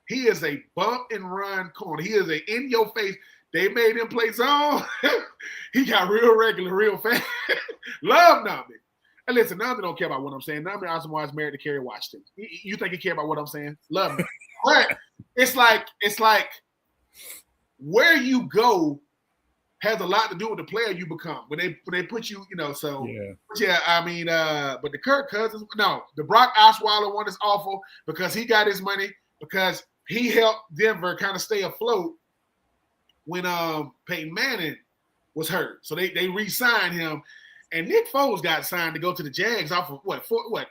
He is a bump and run corner. He is a in your face. They made him play zone. He got real regular, real fast. Love Nnamdi. And listen, Nnamdi don't care about what I'm saying. Nnamdi Asomugha is married to Kerry Washington. You think he care about what I'm saying? Love him. But it's like where you go has a lot to do with the player you become. When they put you, so yeah. I mean, but the Kirk Cousins, no, the Brock Osweiler one is awful because he got his money because he helped Denver kind of stay afloat when Peyton Manning was hurt. So they re-signed him, and Nick Foles got signed to go to the Jags off of a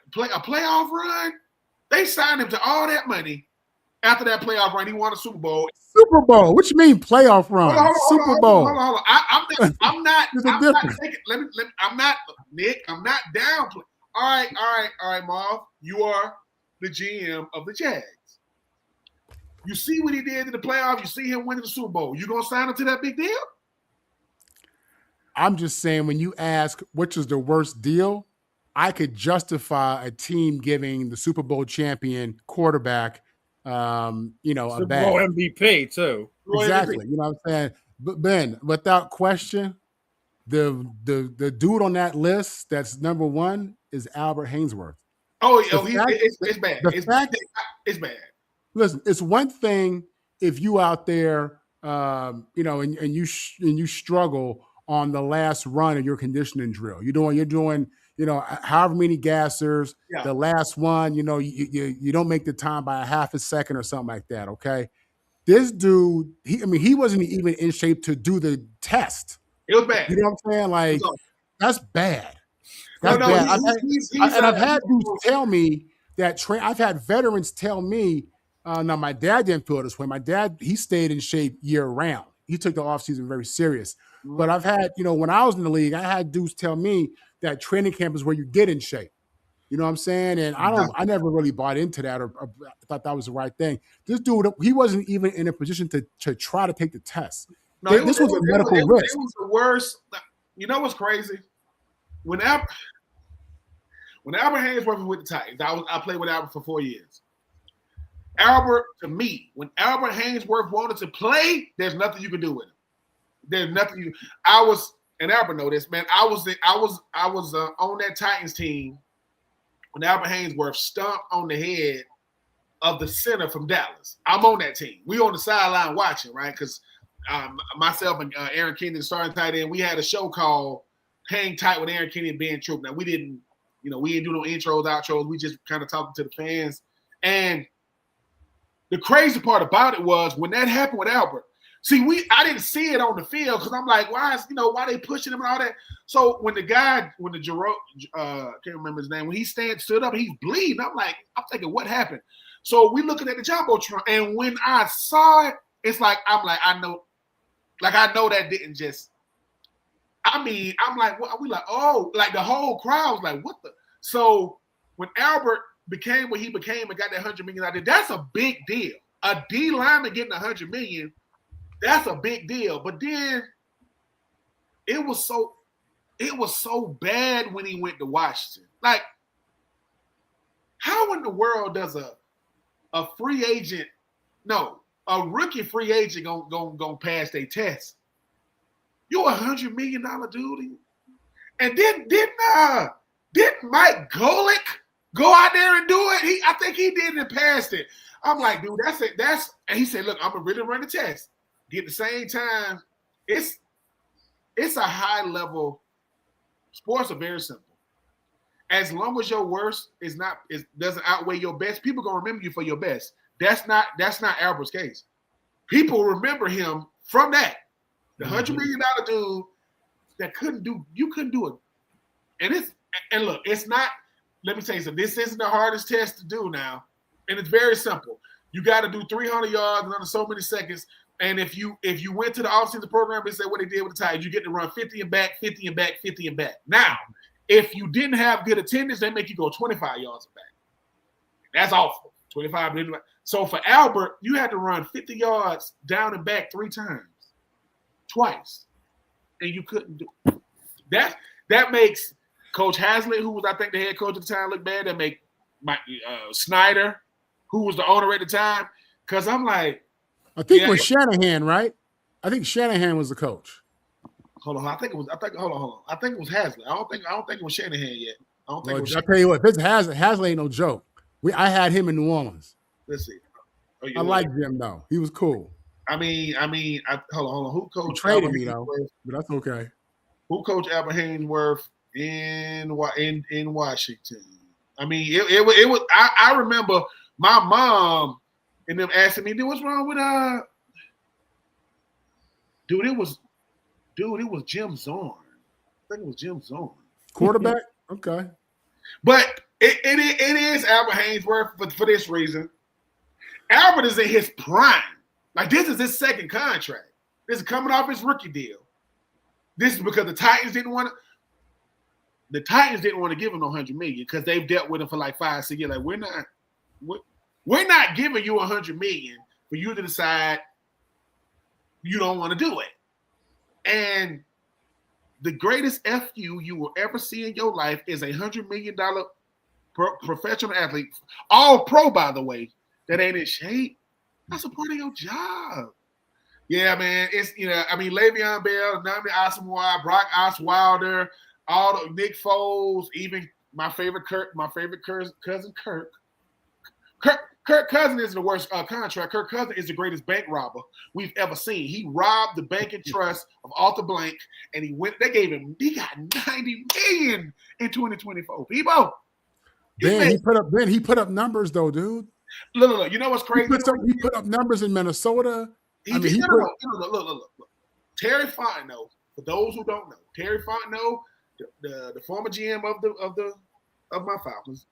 playoff run. They signed him to all that money. After that playoff run, he won a Super Bowl. Super Bowl? What you mean playoff run? Super Bowl. Hold on. I'm not Nick. I'm not down. All right, Marv. You are the GM of the Jags. You see what he did in the playoffs. You see him winning the Super Bowl. You gonna sign him to that big deal? I'm just saying, when you ask which is the worst deal, I could justify a team giving the Super Bowl champion quarterback, a Super bag. Bowl MVP too. Exactly. You know what I'm saying? But Ben, without question, the dude on that list that's number one is Albert Hainsworth. It's bad. It's bad. Listen, it's one thing if you out there, and you struggle on the last run of your conditioning drill. You're doing, however many gassers. Yeah. The last one, you don't make the time by a half a second or something like that. Okay, this dude, he wasn't even in shape to do the test. It was bad. You know what I'm saying? Like, that's bad. That's bad. I've had dudes tell me that I've had veterans tell me. Now, my dad didn't feel this way. My dad, he stayed in shape year round. He took the offseason very serious. Mm-hmm. But I've had, when I was in the league, I had dudes tell me that training camp is where you get in shape. You know what I'm saying? And I never really bought into that or thought that was the right thing. This dude, he wasn't even in a position to try to take the test. No, this was a medical risk. It was the worst. You know what's crazy? When Albert Hainsworth was with the Titans, I played with Albert for 4 years. Albert, to me, when Albert Hainsworth wanted to play, there's nothing you can do with him. There's nothing and Albert know this, man. I was on that Titans team when Albert Hainsworth stomped on the head of the center from Dallas. I'm on that team. We on the sideline watching, right? Because myself and Aaron Kennedy, the starting tight end, we had a show called Hang Tight with Aaron Kennedy and Ben Troupe. Now, we didn't do no intros, outros. We just kind of talking to the fans. And the crazy part about it was when that happened with Albert. I didn't see it on the field because I'm like, why they pushing him and all that? So when the Jerome, can't remember his name, when he stood up, he's bleeding. I'm thinking, what happened? So we looking at the Jumbotron, and when I saw it, it's like I know that didn't just. I'm like, what? We like, oh, like the whole crowd was like, what the? So when Albert became what he became and got that $100 million out there, that's a big deal. A D lineman getting $100 million, that's a big deal. But then it was so bad when he went to Washington. Like, how in the world does a free agent, a rookie free agent gonna pass their test? You're $100 million dude. And didn't Mike Golick go out there and do it? I think he did and passed it. I'm like, dude, that's it. And he said, look, I'm gonna really run the test. At the same time, it's a high level. Sports are very simple. As long as your worst doesn't outweigh your best, people gonna remember you for your best. That's not Albert's case. People remember him from that. The $100 million dude that couldn't do And look, it's not. Let me tell you something. This isn't the hardest test to do now, and it's very simple. You got to do 300 yards in under so many seconds. And if you went to the offseason program and said what they did with the Titans, you get to run 50 and back, 50 and back, 50 and back. Now, if you didn't have good attendance, they make you go 25 yards and back. That's awful. 25. So for Albert, you had to run 50 yards down and back 3 times, twice, and you couldn't do it. That makes Coach Hazlitt, who was I think the head coach at the time, look bad. That make Snyder, who was the owner at the time, because I'm like, I think it was Shanahan, right? I think Shanahan was the coach. Hold on, hold on. I think it was Hazlitt. I don't think it was Shanahan yet. I don't think it was. I tell you what, if it's Hazlitt ain't no joke. I had him in New Orleans. Let's see. I like Jim though. He was cool. Hold on. Who coached? Traded me though, but that's okay. Who coached Albert Haynesworth in Washington? I mean, it was. I remember my mom and them asking me, "Dude, what's wrong with Dude, it was Jim Zorn. I think it was Jim Zorn. Quarterback? Okay. But it is Albert Haynesworth for this reason. Albert is in his prime. Like, this is his second contract. This is coming off his rookie deal. This is because the Titans didn't want to give him no $100 million because they've dealt with him for like 5-6 years. Like, we're not giving you $100 million for you to decide you don't want to do it. And the greatest FU you will ever see in your life is a $100 million professional athlete, all pro, by the way, that ain't in shape. That's a part of your job. Yeah, man. It's, Le'Veon Bell, Nnamdi Asomugha, Brock Osweiler, all the Nick Foles, even my favorite cousin Kirk. Kirk Cousins is the worst contract. Kirk Cousins is the greatest bank robber we've ever seen. He robbed the bank and trust of Arthur Blank, and he got $90 million in 2024. People. He put up numbers though, dude. Look. You know what's crazy? He put up numbers in Minnesota. Look. Terry Fontenot, for those who don't know, Terry Fontenot, the former GM of my Falcons,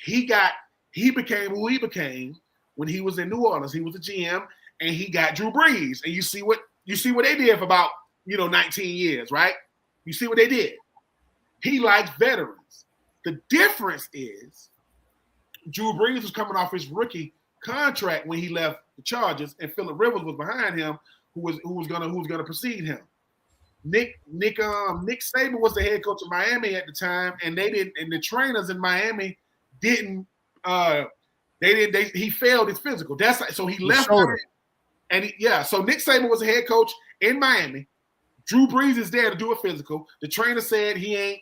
he became who he became when he was in New Orleans. He was a GM, and he got Drew Brees. And you see what they did for about 19 years, right? You see what they did. He likes veterans. The difference is Drew Brees was coming off his rookie contract when he left the Chargers, and Phillip Rivers was behind him, who was gonna precede him. Nick Saban was the head coach of Miami at the time, and the trainers in Miami didn't. He failed his physical. So he left. So Nick Saban was the head coach in Miami. Drew Brees is there to do a physical. The trainer said he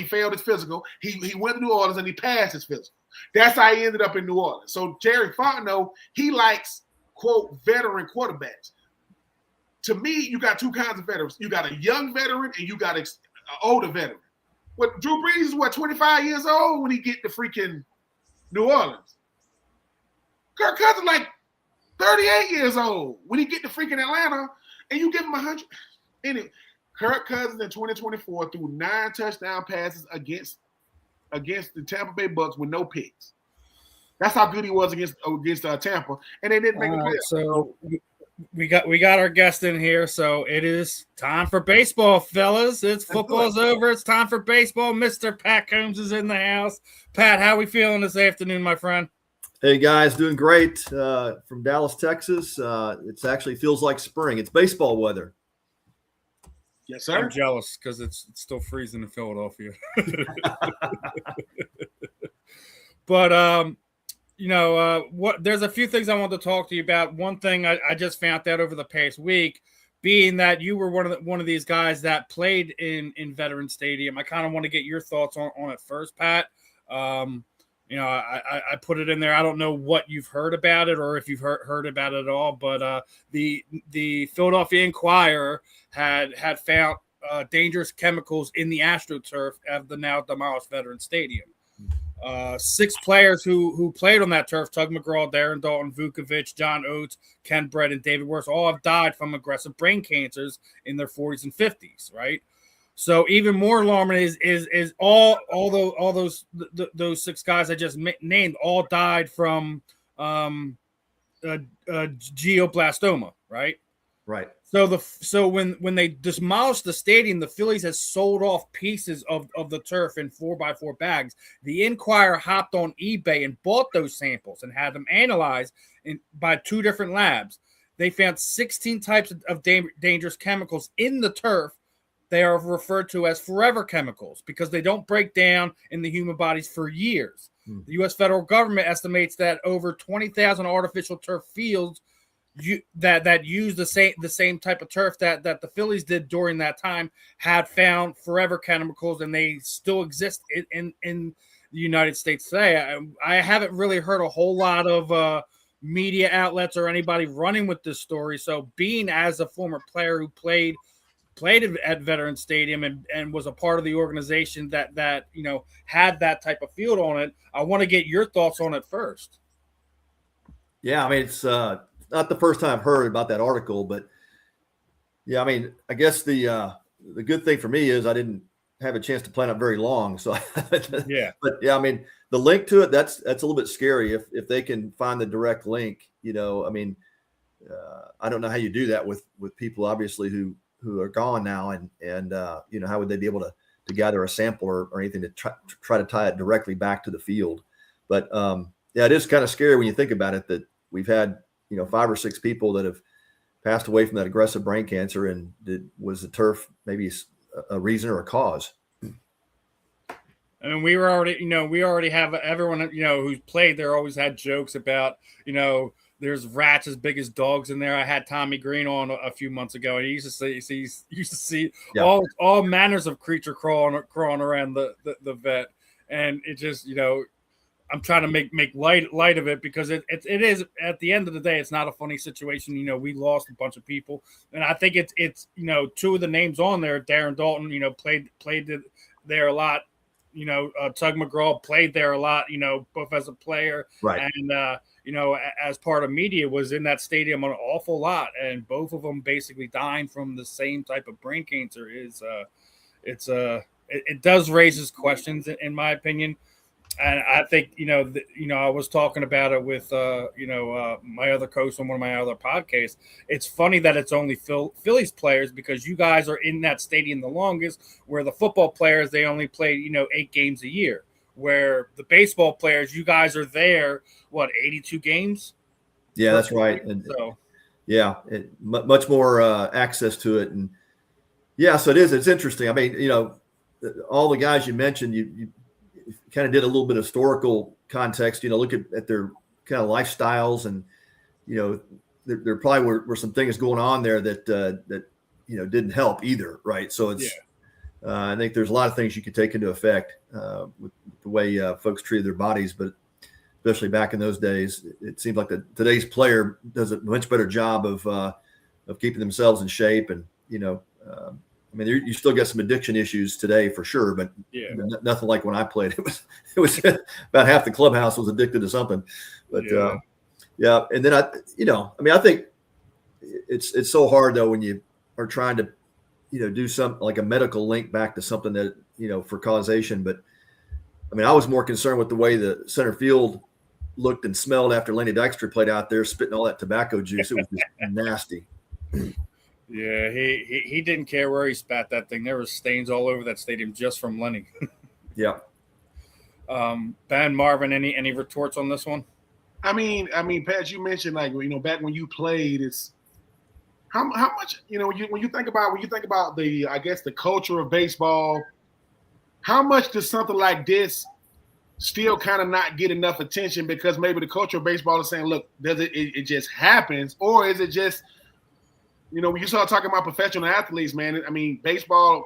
failed his physical. He went to New Orleans and he passed his physical. That's how he ended up in New Orleans. So Terry Fontenot, he likes, quote, veteran quarterbacks. To me, you got two kinds of veterans. You got a young veteran and you got an older veteran. Drew Brees is 25 years old when he get to freaking New Orleans. Kirk Cousins like 38 years old when he get to freaking Atlanta, and you give him 100. Anyway, Kirk Cousins in 2024 threw 9 touchdown passes against the Tampa Bay Bucks with no picks. That's how good he was against Tampa, and they didn't make the playoffs. So we got our guest in here, so it is time for baseball, fellas. Football's over. It's time for baseball. Mr. Pat Combs is in the house. Pat, how we feeling this afternoon, my friend? Hey guys, doing great from Dallas, Texas. It actually feels like spring. It's baseball weather. Yes, sir. I'm jealous because it's still freezing in Philadelphia. But there's a few things I want to talk to you about. One thing I just found out over the past week, being that you were one of these guys that played in Veteran Stadium. I kind of want to get your thoughts on it first, Pat. I put it in there. I don't know what you've heard about it or if you've heard about it at all, but the Philadelphia Inquirer had found dangerous chemicals in the AstroTurf of the now demolished Veteran Stadium. 6 players who played on that turf, Tug McGraw, Darren Dalton, Vukovic, John Oates, Ken Brett, and David Worth, all have died from aggressive brain cancers in their 40s and 50s, right? So even more alarming is all those 6 guys I just named all died from glioblastoma, right? Right. So when they demolished the stadium, the Phillies has sold off pieces of the turf in 4x4 bags. The Inquirer hopped on eBay and bought those samples and had them analyzed by 2 different labs. They found 16 types of dangerous chemicals in the turf. They are referred to as forever chemicals because they don't break down in the human bodies for years. The U.S. federal government estimates that over 20,000 artificial turf fields that use the same type of turf that the Phillies did during that time had found forever chemicals, and they still exist in the United States today. I haven't really heard a whole lot of media outlets or anybody running with this story. So being as a former player who played at Veterans Stadium and was a part of the organization that had that type of field on it, I want to get your thoughts on it first. Yeah, I mean, it's not the first time I've heard about that article, but yeah, I mean, I guess the good thing for me is I didn't have a chance to plan up very long. So yeah, but yeah, I mean, the link to it, that's a little bit scary if they can find the direct link, I mean, I don't know how you do that with people obviously who are gone now, and how would they be able to gather a sample or anything to try to tie it directly back to the field. But yeah, it is kind of scary when you think about it that we've had 5 or 6 people that have passed away from that aggressive brain cancer, and was the turf maybe a reason or a cause? I mean, we already have everyone who's played there always had jokes about there's rats as big as dogs in there. I had Tommy Green on a few months ago, and he used to see yeah, all manners of creature crawling around the vet, and it just I'm trying to make light of it because it is, at the end of the day, it's not a funny situation. We lost a bunch of people, and I think it's 2 of the names on there. Darren Dalton, played there a lot. Tug McGraw played there a lot. Both as a player, right, and as part of media, was in that stadium an awful lot, and both of them basically dying from the same type of brain cancer. It does raises questions in my opinion. And I think, I was talking about it with, my other coach on one of my other podcasts. It's funny that it's only Phillies players because you guys are in that stadium the longest, where the football players, they only play, 8 games a year, where the baseball players, you guys are there, 82 games? Yeah, that's right. And so, yeah, much more access to it. And yeah, so it's interesting. I mean, all the guys you mentioned, you kind of did a little bit of historical context, look at their kind of lifestyles, and, there probably were some things going on there that didn't help either. Right. So it's, I think there's a lot of things you could take into effect with the way folks treated their bodies, but especially back in those days, it seems like today's player does a much better job of keeping themselves in shape. And, I mean, you still get some addiction issues today for sure, but nothing like when I played. It was about half the clubhouse was addicted to something. But and then I think it's so hard though when you are trying to do something like a medical link back to something that for causation. But I mean, I was more concerned with the way the center field looked and smelled after Lenny Dykstra played out there spitting all that tobacco juice. It was just nasty. Yeah, he didn't care where he spat that thing. There was stains all over that stadium just from Lenny. Yeah. Ben, Marvin, any retorts on this one? I mean, Pat, you mentioned back when you played, it's how much when you think about the, I guess, the culture of baseball, how much does something like this still kind of not get enough attention because maybe the culture of baseball is saying, look, does it just happens, or is it just when you start talking about professional athletes, man, I mean, baseball,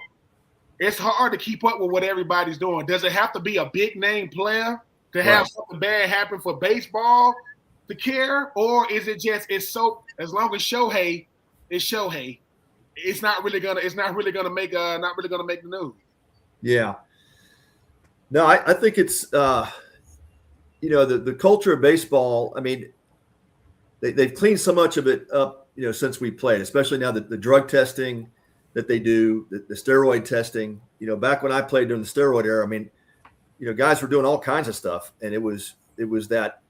it's hard to keep up with what everybody's doing. Does it have to be a big name player to have something bad happen for baseball to care? Or is it just, as long as Shohei is Shohei, it's not really gonna make the news. Yeah. No, I think it's the culture of baseball. I mean, they've cleaned so much of it up, since we played, especially now that the drug testing, that they do, the steroid testing. You know, back when I played during the steroid era, I mean, you know, guys were doing all kinds of stuff, and it was that,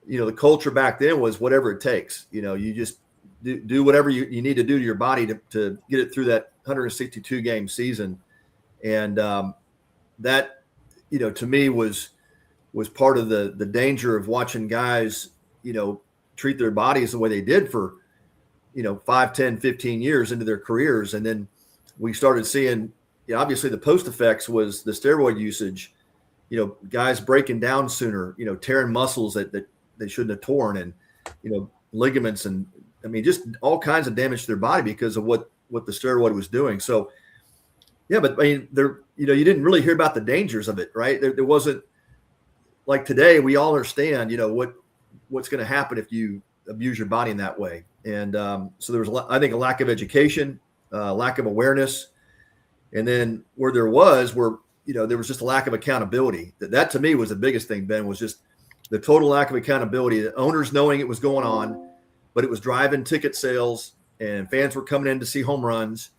you know, the culture back then was whatever it takes. You know, you just do whatever you need to do to your body to get it through that 162 game season. And that, you know, to me was part of the danger of watching guys, you know, treat their bodies the way they did for, you know, 5, 10, 15 years into their careers. And then we started seeing, you know, obviously the post effects was the steroid usage, you know, guys breaking down sooner, you know, tearing muscles that they shouldn't have torn, and, you know, ligaments, and I mean, just all kinds of damage to their body because of what the steroid was doing. So, yeah, but I mean, you know, you didn't really hear about the dangers of it, right? There wasn't, like today, we all understand, you know, what's going to happen if you abuse your body in that way. And so there was, I think, a lack of education, lack of awareness. And then where there was just a lack of accountability. That to me was the biggest thing, Ben, was just the total lack of accountability. The owners knowing it was going on, but it was driving ticket sales, and fans were coming in to see home runs.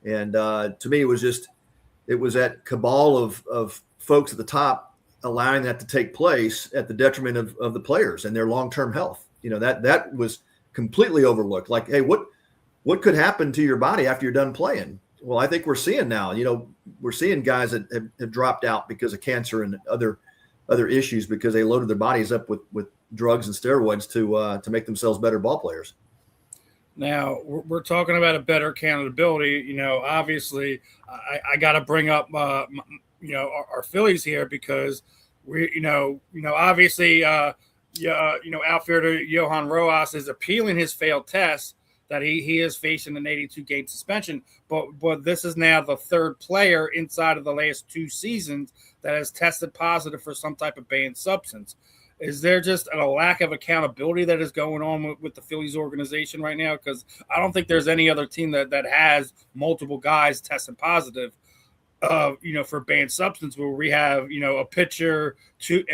And to me, it was that cabal of folks at the top allowing that to take place at the detriment of the players and their long-term health. You know, that was completely overlooked. Like, hey, what could happen to your body after you're done playing? Well, I think we're seeing now, you know, we're seeing guys that have dropped out because of cancer and other issues because they loaded their bodies up with drugs and steroids to make themselves better ball players. Now we're talking about a better accountability. You know, obviously, I got to bring up, you know, our Phillies here because we, you know, obviously, you know, outfielder Johan Rojas is appealing his failed test that he is facing an 82 game suspension. But this is now the third player inside of the last 2 seasons that has tested positive for some type of banned substance. Is there just a lack of accountability that is going on with the Phillies organization right now? Because I don't think there's any other team that has multiple guys testing positive, you know, for banned substance, where we have, you know, a pitcher, two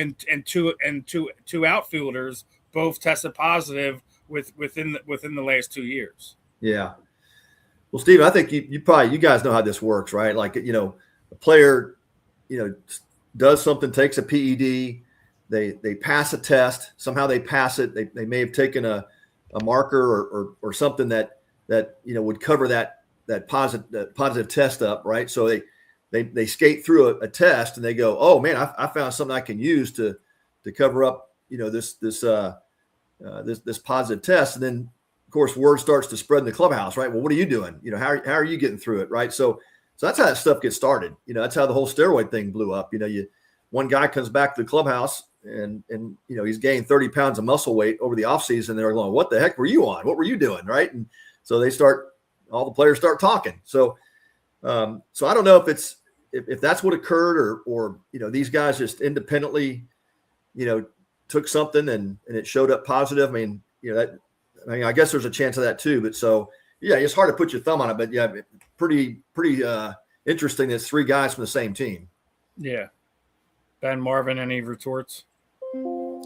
outfielders both tested positive within the last 2 years. Yeah. Well, Steve, I think you guys know how this works, right? Like, you know, a player, you know, does something, takes a PED. They pass a test. Somehow they pass it. They may have taken a marker or something that you know would cover that positive test up, right? So they skate through a test and they go, oh man, I found something I can use to cover up, you know, this positive test. And then of course word starts to spread in the clubhouse, right? Well, what are you doing? You know, how are you getting through it, right? So that's how that stuff gets started. You know, that's how the whole steroid thing blew up. You know, one guy comes back to the clubhouse and you know, he's gained 30 pounds of muscle weight over the offseason. They're going, what the heck were you on? What were you doing? Right. And so all the players start talking. So I don't know if that's what occurred or, you know, these guys just independently, you know, took something and it showed up positive. I mean, you know, I guess there's a chance of that too, but so, yeah, it's hard to put your thumb on it, but yeah, pretty interesting. It's 3 guys from the same team. Yeah. Ben, Marvin, any retorts?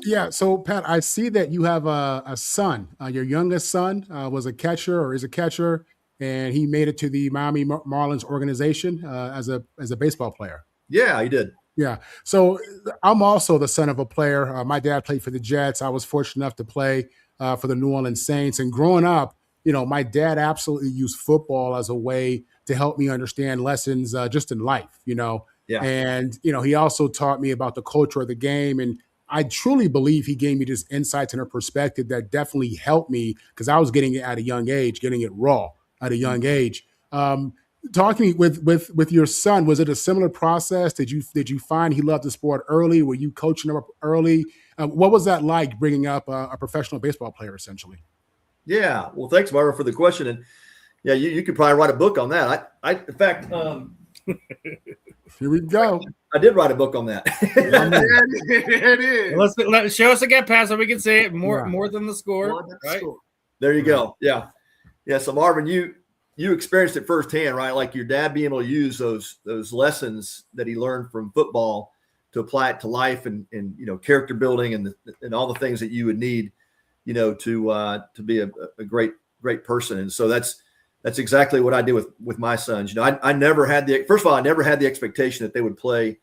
Yeah. So, Pat, I see that you have a son. Your youngest son was a catcher or is a catcher, and he made it to the Miami Marlins organization as a baseball player. Yeah, he did. Yeah. So I'm also the son of a player. My dad played for the Jets. I was fortunate enough to play for the New Orleans Saints. And growing up, you know, my dad absolutely used football as a way to help me understand lessons just in life, you know. Yeah. And, you know, he also taught me about the culture of the game. And I truly believe he gave me this insights and a perspective that definitely helped me because I was getting it at a young age, getting it raw at a young age. Talk to me with your son. Was it a similar process? Did you find he loved the sport early? Were you coaching him up early? What was that like bringing up a professional baseball player essentially? Yeah. Well, thanks, Marvin, for the question. And yeah, you could probably write a book on that. I in fact, here we go. I did write a book on that. It is. Let's show us again, Pat, so we can see it more than the score. Right? There you go. Yeah. Yeah. So Marvin, you experienced it firsthand, right? Like your dad being able to use those lessons that he learned from football to apply it to life and you know, character building and all the things that you would need, you know, to be a great person. And so that's that's exactly what I did with my sons. You know, I never had first of all, I never had the expectation that they would play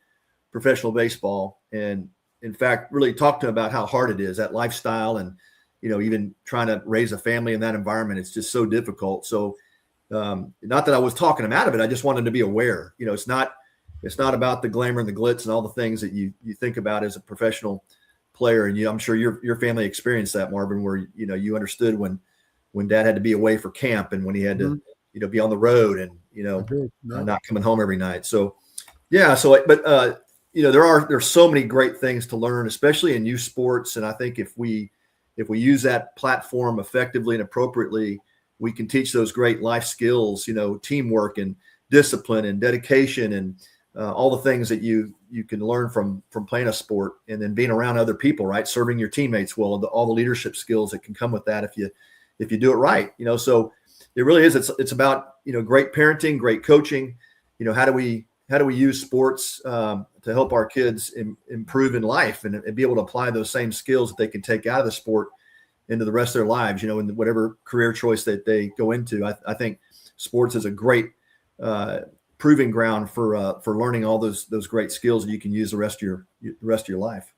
professional baseball. And in fact, really talk to them about how hard it is, that lifestyle, and, you know, even trying to raise a family in that environment. It's just so difficult. So not that I was talking them out of it. I just wanted to be aware, you know, it's not about the glamour and the glitz and all the things that you think about as a professional player. And I'm sure your family experienced that, Marvin, where, you know, you understood when dad had to be away for camp and when he had to, you know, be on the road and, you know, not coming home every night. So, yeah. So, but, you know, there's so many great things to learn, especially in youth sports. And I think if we use that platform effectively and appropriately, we can teach those great life skills, you know, teamwork and discipline and dedication and all the things that you can learn from playing a sport, and then being around other people, right? Serving your teammates well, all the leadership skills that can come with that if you do it right, you know. So it really is. It's about, you know, great parenting, great coaching. You know, how do we use sports to help our kids improve in life and be able to apply those same skills that they can take out of the sport into the rest of their lives, you know, in whatever career choice that they go into. I think sports is a great proving ground for learning all those great skills that you can use the rest of your life.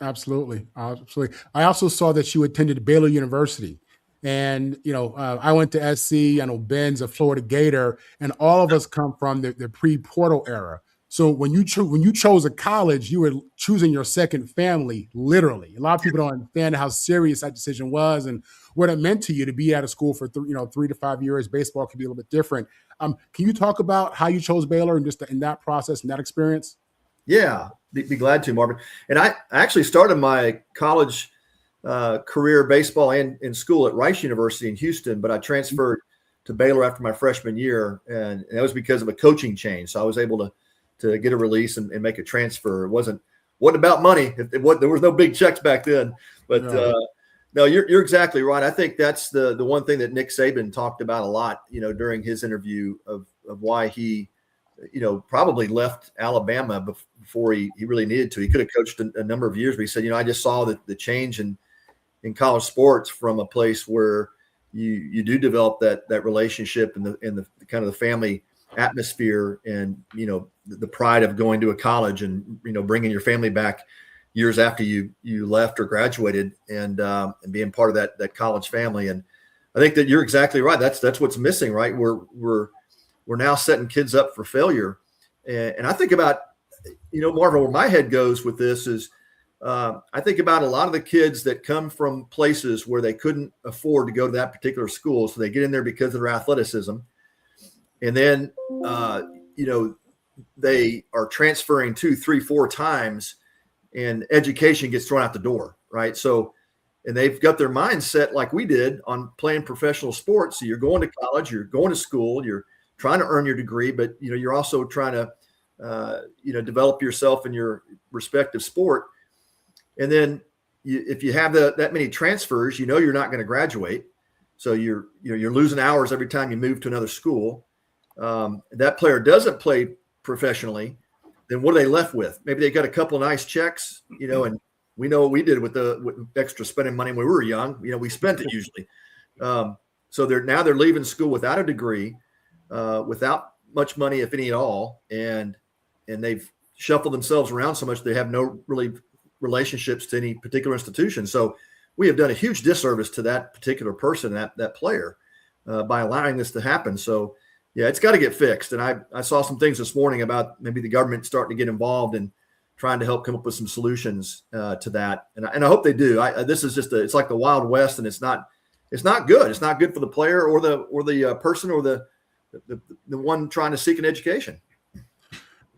Absolutely. Absolutely. I also saw that you attended Baylor University. And, you know, I went to SC. I know Ben's a Florida Gator, and all of us come from the pre-portal era. So when you chose a college, you were choosing your second family, literally. A lot of people don't understand how serious that decision was and what it meant to you to be out of school for 3 to 5 years. Baseball can be a little bit different. Can you talk about how you chose Baylor and just in that process and that experience? Yeah, be glad to, Marvin. And I actually started my college career baseball and in school at Rychel University in Houston, but I transferred to Baylor after my freshman year, and that was because of a coaching change. So I was able to get a release and make a transfer. It wasn't about money. There was no big checks back then, but no, you're exactly right. I think that's the one thing that Nick Saban talked about a lot, you know, during his interview of why he, you know, probably left Alabama before he really needed to. He could have coached a number of years, but he said, you know, I just saw the change in college sports from a place where you do develop that relationship and the kind of the family atmosphere and, you know, the pride of going to a college and, you know, bringing your family back years after you left or graduated and being part of that college family. And I think that you're exactly right. That's what's missing, right? We're now setting kids up for failure. And I think about, you know, Marvin, where my head goes with this is I think about a lot of the kids that come from places where they couldn't afford to go to that particular school. So they get in there because of their athleticism. And then, you know, they are transferring 2, 3, 4 times and education gets thrown out the door, right? So, and they've got their mind set like we did on playing professional sports. So you're going to college, you're going to school, you're trying to earn your degree, but, you know, you're also trying to, you know, develop yourself in your respective sport. And then if you have that many transfers, you know, you're not going to graduate. So you're losing hours every time you move to another school. That player doesn't play professionally, then what are they left with? Maybe they got a couple of nice checks, you know, and we know what we did with extra spending money when we were young. You know, we spent it usually. So they're leaving school without a degree, without much money, if any at all, and they've shuffled themselves around so much they have no really relationships to any particular institution. So we have done a huge disservice to that particular person, that player, by allowing this to happen. So yeah, it's got to get fixed. And I saw some things this morning about maybe the government starting to get involved and trying to help come up with some solutions to that. And I hope they do. This is just it's like the Wild West, and it's not good. It's not good for the player or the person or the one trying to seek an education.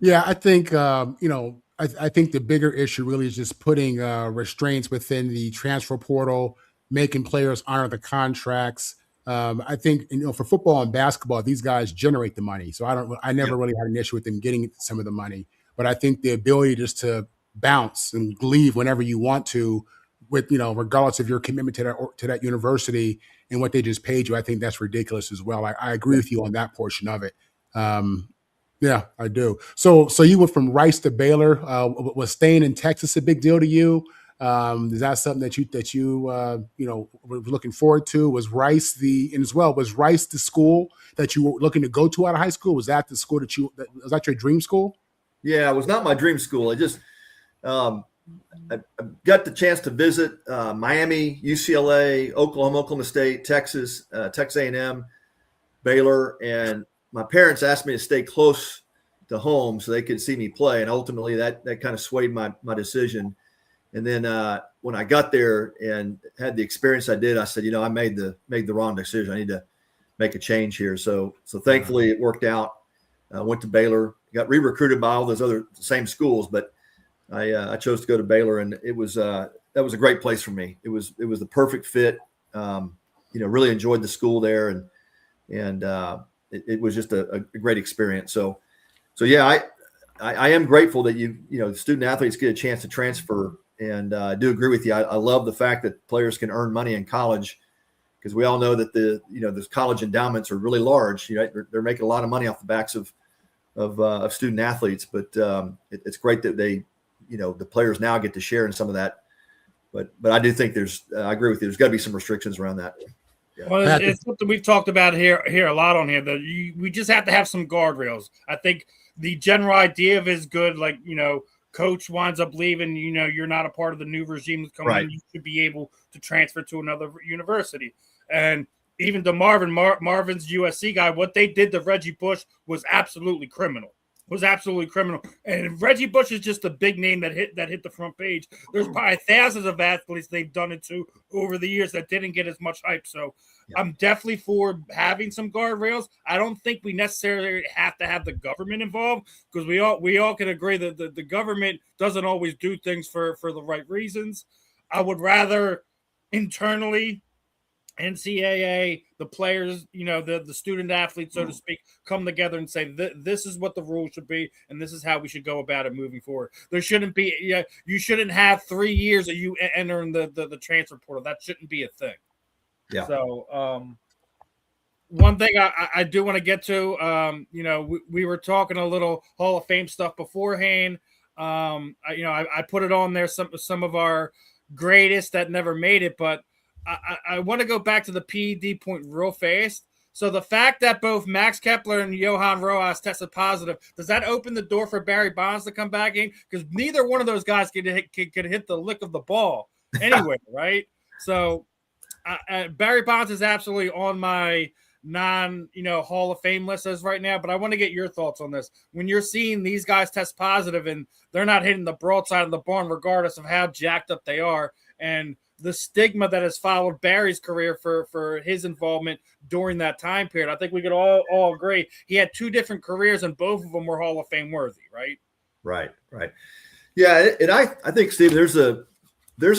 Yeah, I think you know, I think the bigger issue really is just putting restraints within the transfer portal, making players honor the contracts. I think, you know, for football and basketball, these guys generate the money. So I never really had an issue with them getting some of the money. But I think the ability just to bounce and leave whenever you want to, with, you know, regardless of your commitment to that university and what they just paid you, I think that's ridiculous as well. I agree with you on that portion of it. Yeah, I do. So you went from Rice to Baylor. Was staying in Texas a big deal to you? Is that something that you were looking forward to? Was Rice was Rice the school that you were looking to go to out of high school? Was that the school was that your dream school? Yeah, it was not my dream school. I got the chance to visit Miami, UCLA, Oklahoma State, Texas, Texas A&M, Baylor, and my parents asked me to stay close to home so they could see me play, and ultimately that kind of swayed my decision. And then when I got there and had the experience I did, I said, I made the wrong decision. I need to make a change here. So thankfully it worked out. I went to Baylor, got re-recruited by all those other same schools, but I chose to go to Baylor, and it was that was a great place for me. It was the perfect fit. Really enjoyed the school there, and it was just a great experience. So yeah, I am grateful that the student athletes get a chance to transfer, and I do agree with you. I love the fact that players can earn money in college, because we all know that the college endowments are really large. They're making a lot of money off the backs of student athletes, but it's great that they. The players now get to share in some of that, but I do think I agree with you. There's got to be some restrictions around that. Yeah. Well, it's something we've talked about here a lot on here, that we just have to have some guardrails. I think the general idea of it is good. Like, coach winds up leaving, you're not a part of the new regime that's coming in. You should be able to transfer to another university. And even to Marvin's USC guy, what they did to Reggie Bush was absolutely criminal. And Reggie Bush is just a big name that hit the front page. There's probably thousands of athletes they've done it to over the years that didn't get as much hype. So I'm definitely for having some guardrails. I don't think we necessarily have to have the government involved, because we all can agree that the government doesn't always do things for the right reasons. I would rather internally, NCAA, the players, the student athletes, so to speak, come together and say, this is what the rules should be, and this is how we should go about it moving forward. There shouldn't be, you shouldn't have 3 years of you entering the transfer portal. That shouldn't be a thing. Yeah. So, one thing I do want to get to, we were talking a little Hall of Fame stuff beforehand. I put it on there, some of our greatest that never made it, but I want to go back to the PED point real fast. So the fact that both Max Kepler and Johan Rojas tested positive, does that open the door for Barry Bonds to come back in? Because neither one of those guys could hit the lick of the ball anywhere, right? So Barry Bonds is absolutely on my Hall of Fame list as right now, but I want to get your thoughts on this. When you're seeing these guys test positive and they're not hitting the broadside of the barn regardless of how jacked up they are, and the stigma that has followed Barry's career for his involvement during that time period, I think we could all agree he had 2 different careers and both of them were Hall of Fame worthy, right? Right. Yeah, and I think, Steve, there's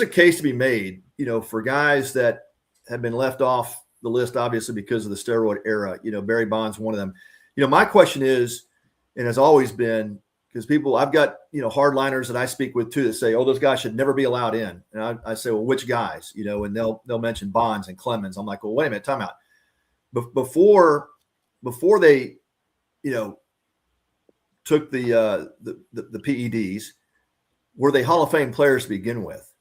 a case to be made, for guys that have been left off the list, obviously because of the steroid era. Barry Bonds, one of them. My question is, and has always been, because I've got, hardliners that I speak with too that say, oh, those guys should never be allowed in. And I say, well, which guys? And they'll mention Bonds and Clemens. I'm like, well, wait a minute, time out. Before they, took the PEDs, were they Hall of Fame players to begin with?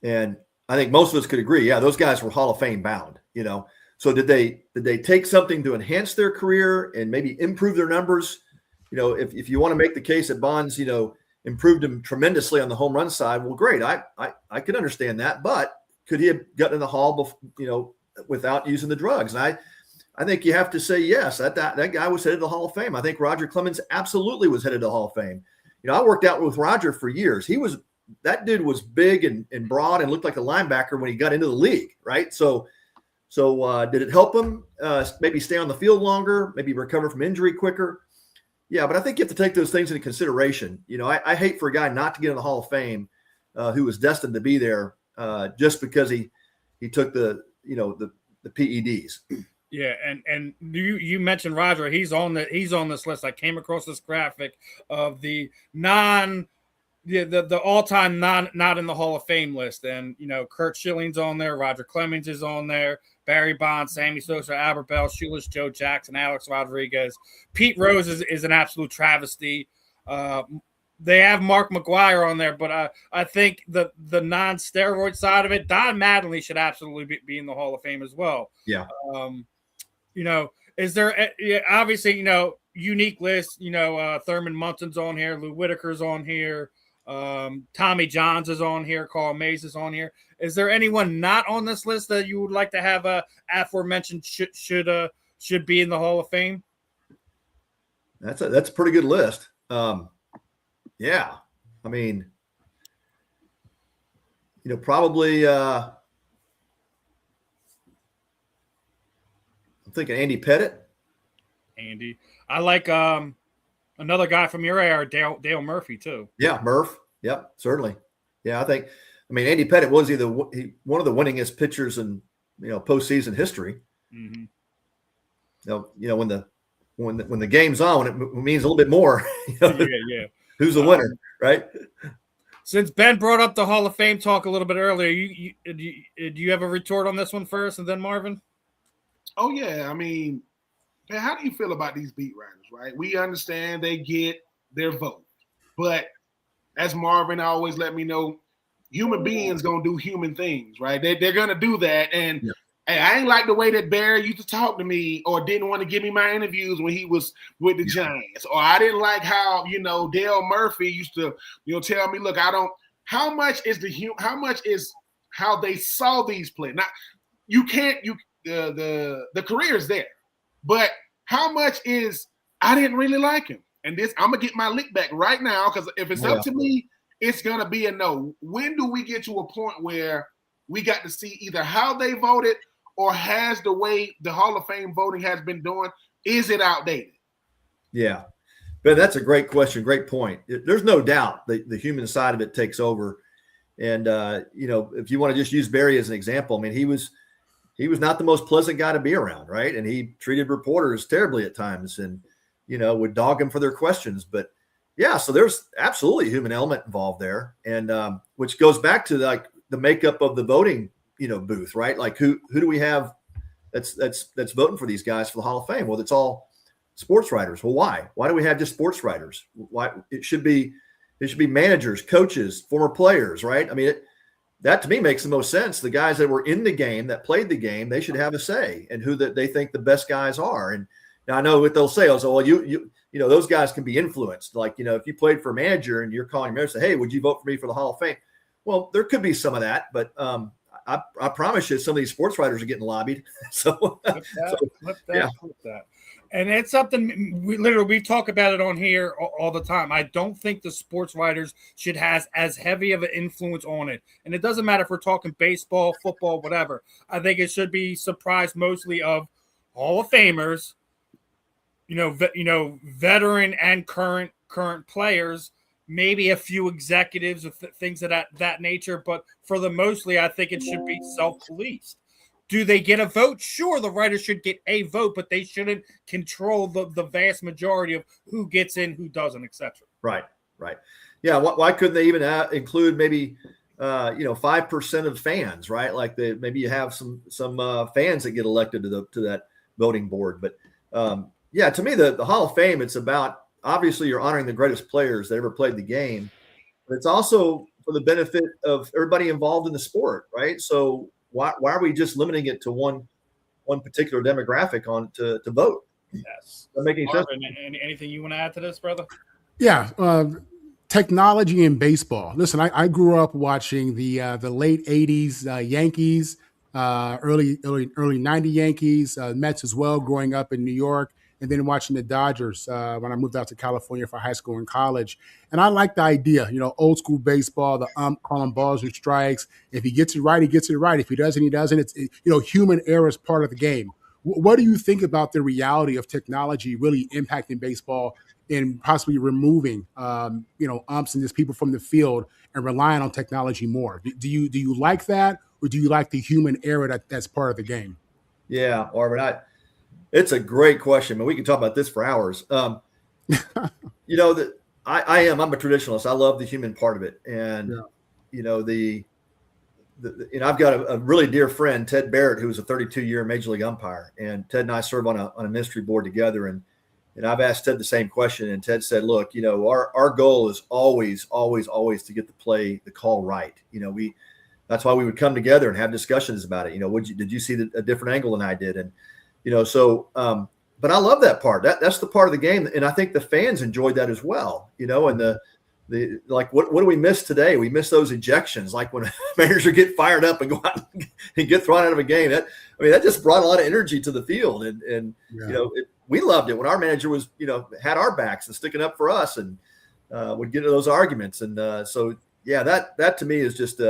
And I think most of us could agree, yeah, those guys were Hall of Fame bound. So did they take something to enhance their career and maybe improve their numbers? If you want to make the case that Bonds, improved him tremendously on the home run side, well, great. I can understand that, but could he have gotten in the Hall, without using the drugs? And I think you have to say yes. That guy was headed to the Hall of Fame. I think Roger Clemens absolutely was headed to the Hall of Fame. I worked out with Roger for years. That dude was big and broad and looked like a linebacker when he got into the league, right? So did it help him maybe stay on the field longer, maybe recover from injury quicker? Yeah, but I think you have to take those things into consideration. I hate for a guy not to get in the Hall of Fame who was destined to be there just because he took the PEDs. Yeah, and you mentioned Roger. He's on this list. I came across this graphic of the all-time not in the Hall of Fame list, and Kurt Schilling's on there, Roger Clemens is on there, Barry Bonds, Sammy Sosa, Albert Bell, Shoeless Joe Jackson, Alex Rodriguez. Pete Rose is an absolute travesty. they have Mark McGwire on there, but I think the non-steroid side of it, Don Mattingly should absolutely be in the Hall of Fame as well. Yeah. Is there obviously unique list? Thurman Munson's on here, Lou Whitaker's on here, Tommy Johns is on here, Carl Mays is on here. Is there anyone not on this list that you would like to have aforementioned should be in the Hall of Fame? That's a pretty good list. Yeah, I mean, probably. I'm thinking Andy Pettit. Andy, I like another guy from your era, Dale Murphy too. Yeah, Murph. Yep, certainly. Yeah, I mean, Andy Pettit was one of the winningest pitchers in postseason history. Mm-hmm. When the game's on, it means a little bit more. Yeah. Who's the winner, right? Since Ben brought up the Hall of Fame talk a little bit earlier, do you have a retort on this one first, and then Marvin? Oh yeah, I mean, man, how do you feel about these beat writers? Right, we understand they get their vote, but as Marvin always let me know, human beings gonna do human things, right? They're gonna do that, and yeah. Hey, I ain't like the way that Barry used to talk to me or didn't want to give me my interviews when he was with the Giants. Or I didn't like how, Dale Murphy used to, tell me, look, how much is how they saw these plays. Now, the career is there, but how much is I didn't really like him. And I'm going to get my lick back right now, because if it's up to me, it's going to be a no. When do we get to a point where we got to see either how they voted or has the way the Hall of Fame voting has been doing, is it outdated? Yeah. But that's a great question. Great point. There's no doubt the human side of it takes over. And, if you want to just use Barry as an example, I mean, he was not the most pleasant guy to be around, right? And he treated reporters terribly at times and, would dog them for their questions. But, yeah, so there's absolutely a human element involved there. And which goes back to like the makeup of the voting booth, right? Like who do we have that's voting for these guys for the Hall of Fame? Well, it's all sports writers. Well, why do we have just sports writers? Why it should be managers, coaches, former players, right? I mean, that to me makes the most sense. The guys that were in the game, that played the game, they should have a say in who that they think the best guys are. And now I know what they'll say. Well, you those guys can be influenced. Like, if you played for a manager and you're calling your manager, say, hey, would you vote for me for the Hall of Fame? Well, there could be some of that, but I promise you, some of these sports writers are getting lobbied. So, flip that. And it's something we talk about it on here all the time. I don't think the sports writers should have as heavy of an influence on it. And it doesn't matter if we're talking baseball, football, whatever. I think it should be surprised mostly of Hall of Famers, veteran and current players. Maybe a few executives of things of that nature, but for the mostly, I think it should be self-policed. Do they get a vote? Sure, the writers should get a vote, but they shouldn't control the vast majority of who gets in, who doesn't, etc. Right. Yeah, why couldn't they even include maybe 5% of fans, right? Like maybe you have some fans that get elected to that voting board. But to me, the Hall of Fame, it's about. Obviously, you're honoring the greatest players that ever played the game, but it's also for the benefit of everybody involved in the sport, right? So why are we just limiting it to one particular demographic to vote? Yes. Does that make any sense? Anything you want to add to this, brother? Yeah. Technology in baseball. Listen, I grew up watching the late 80s Yankees, early 90 Yankees, Mets as well, growing up in New York. And then watching the Dodgers when I moved out to California for high school and college. And I like the idea, old school baseball, the calling balls and strikes. If he gets it right, he gets it right. If he doesn't, he doesn't. It's human error is part of the game. What do you think about the reality of technology really impacting baseball and possibly removing, umps and just people from the field and relying on technology more? Do you like that, or do you like the human error that's part of the game? Yeah, Marvin, it's a great question, but we can talk about this for hours. I'm a traditionalist. I love the human part of it. And, I've got a really dear friend, Ted Barrett, who was a 32-year Major League umpire. And Ted and I serve on a ministry board together. And, And I've asked Ted the same question, and Ted said, look, our goal is always to get the call right. That's why we would come together and have discussions about it. Did you see a different angle than I did? And, but I love that part. That's the part of the game. And I think the fans enjoyed that as well, and what do we miss today? We miss those ejections, like when managers get fired up and go out and get thrown out of a game. That just brought a lot of energy to the field. And we loved it when our manager was, had our backs and sticking up for us and would get into those arguments. And that to me is just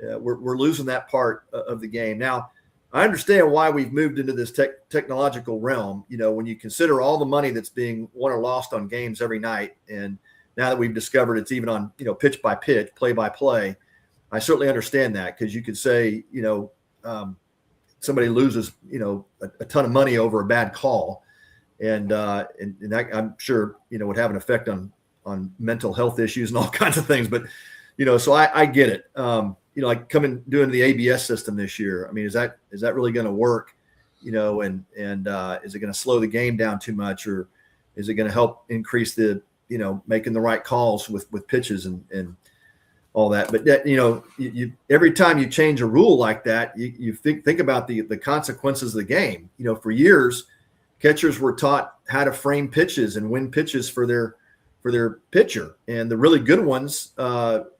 we're losing that part of the game. Now, I understand why we've moved into this technological realm, when you consider all the money that's being won or lost on games every night. And now that we've discovered it's even on, pitch by pitch, play by play, I certainly understand that, because you could say, somebody loses, a ton of money over a bad call. And that, I'm sure, would have an effect on mental health issues and all kinds of things. But, so I get it. Like doing the ABS system this year. I mean, is that really going to work? And is it going to slow the game down too much, or is it going to help increase the, making the right calls with pitches and all that? But you every time you change a rule like that, you think about the consequences of the game. For years, catchers were taught how to frame pitches and win pitches for their pitcher, and the really good ones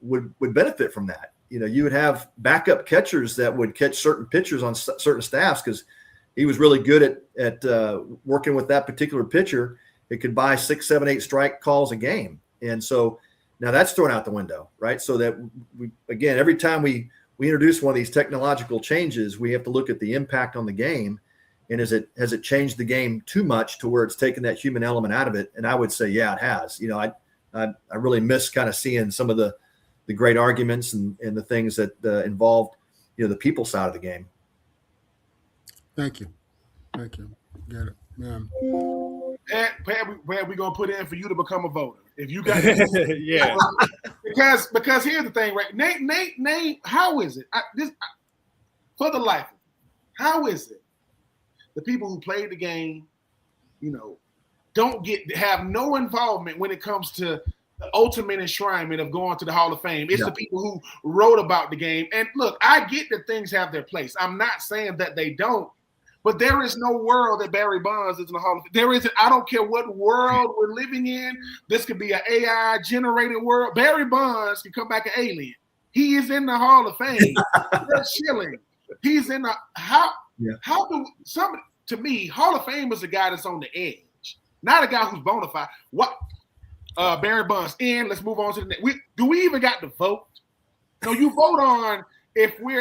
would benefit from that. You would have backup catchers that would catch certain pitchers on certain staffs because he was really good at working with that particular pitcher. It could buy 6, 7, 8 strike calls a game. And so now that's thrown out the window, right? So that again, every time we introduce one of these technological changes, we have to look at the impact on the game. And has it changed the game too much to where it's taken that human element out of it? And I would say, yeah, it has. I really miss kind of seeing some of the great arguments and the things that involved, the people side of the game. Thank you. Get it, man. Pat, we're gonna put in for you to become a voter if you got yeah. because here's the thing, right? Nate, how is it? For the life of me, how is it the people who played the game, don't have no involvement when it comes to the ultimate enshrinement of going to the Hall of Fame? It's the people who wrote about the game. And look, I get that things have their place. I'm not saying that they don't, but there is no world that Barry Bonds is in the Hall of Fame. There isn't. I don't care what world we're living in. This could be an AI generated world. Barry Bonds can come back an alien. He is in the Hall of Fame. They're chilling. He's in the to me, Hall of Fame is a guy that's on the edge, not a guy who's bona fide. What? Barry Bonds in. Let's move on to the next. Do we even got to vote? No, you vote on if we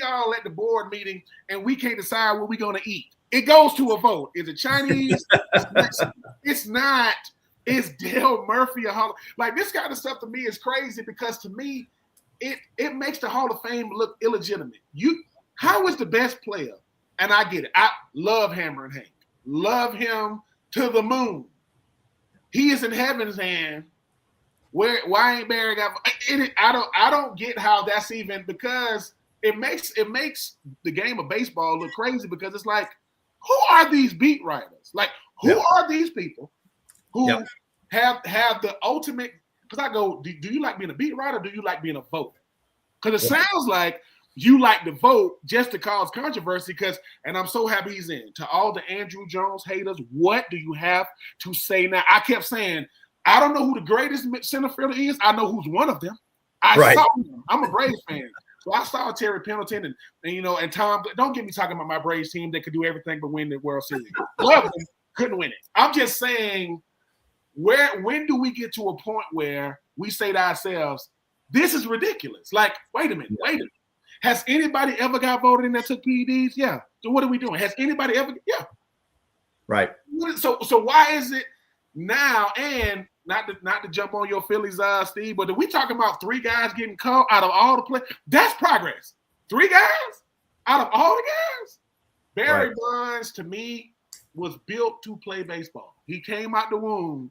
all at the board meeting and we can't decide what we're going to eat. It goes to a vote. Is it Chinese? It's not. It's Dale Murphy. Like this kind of stuff to me is crazy, because to me, it makes the Hall of Fame look illegitimate. How is the best player? And I get it. I love Hammer and Hank. Love him to the moon. He is in heaven's hand. Why ain't Barry got it? I don't get how that's even, because it makes the game of baseball look crazy, because it's like, who are these beat writers? Like, who are these people who have the ultimate? Because I go, do you like being a beat writer? Or do you like being a voter? Because it sounds like you like to vote just to cause controversy. And I'm so happy he's in. To all the Andrew Jones haters, what do you have to say now? I kept saying, I don't know who the greatest center fielder is. I know who's one of them. I saw him. I'm a Braves fan. So I saw Terry Pendleton and Tom. Don't get me talking about my Braves team that could do everything but win the World Series. Love them, couldn't win it. I'm just saying, when do we get to a point where we say to ourselves, this is ridiculous? Like, wait a minute. Has anybody ever got voted in that took PEDs? Yeah. So what are we doing? Has anybody ever? Yeah. Right. So why is it now? And not to jump on your Phillies, Steve, but are we talking about 3 guys getting called out of all the play? That's progress. 3 guys out of all the guys. Barry Bonds, to me, was built to play baseball. He came out the womb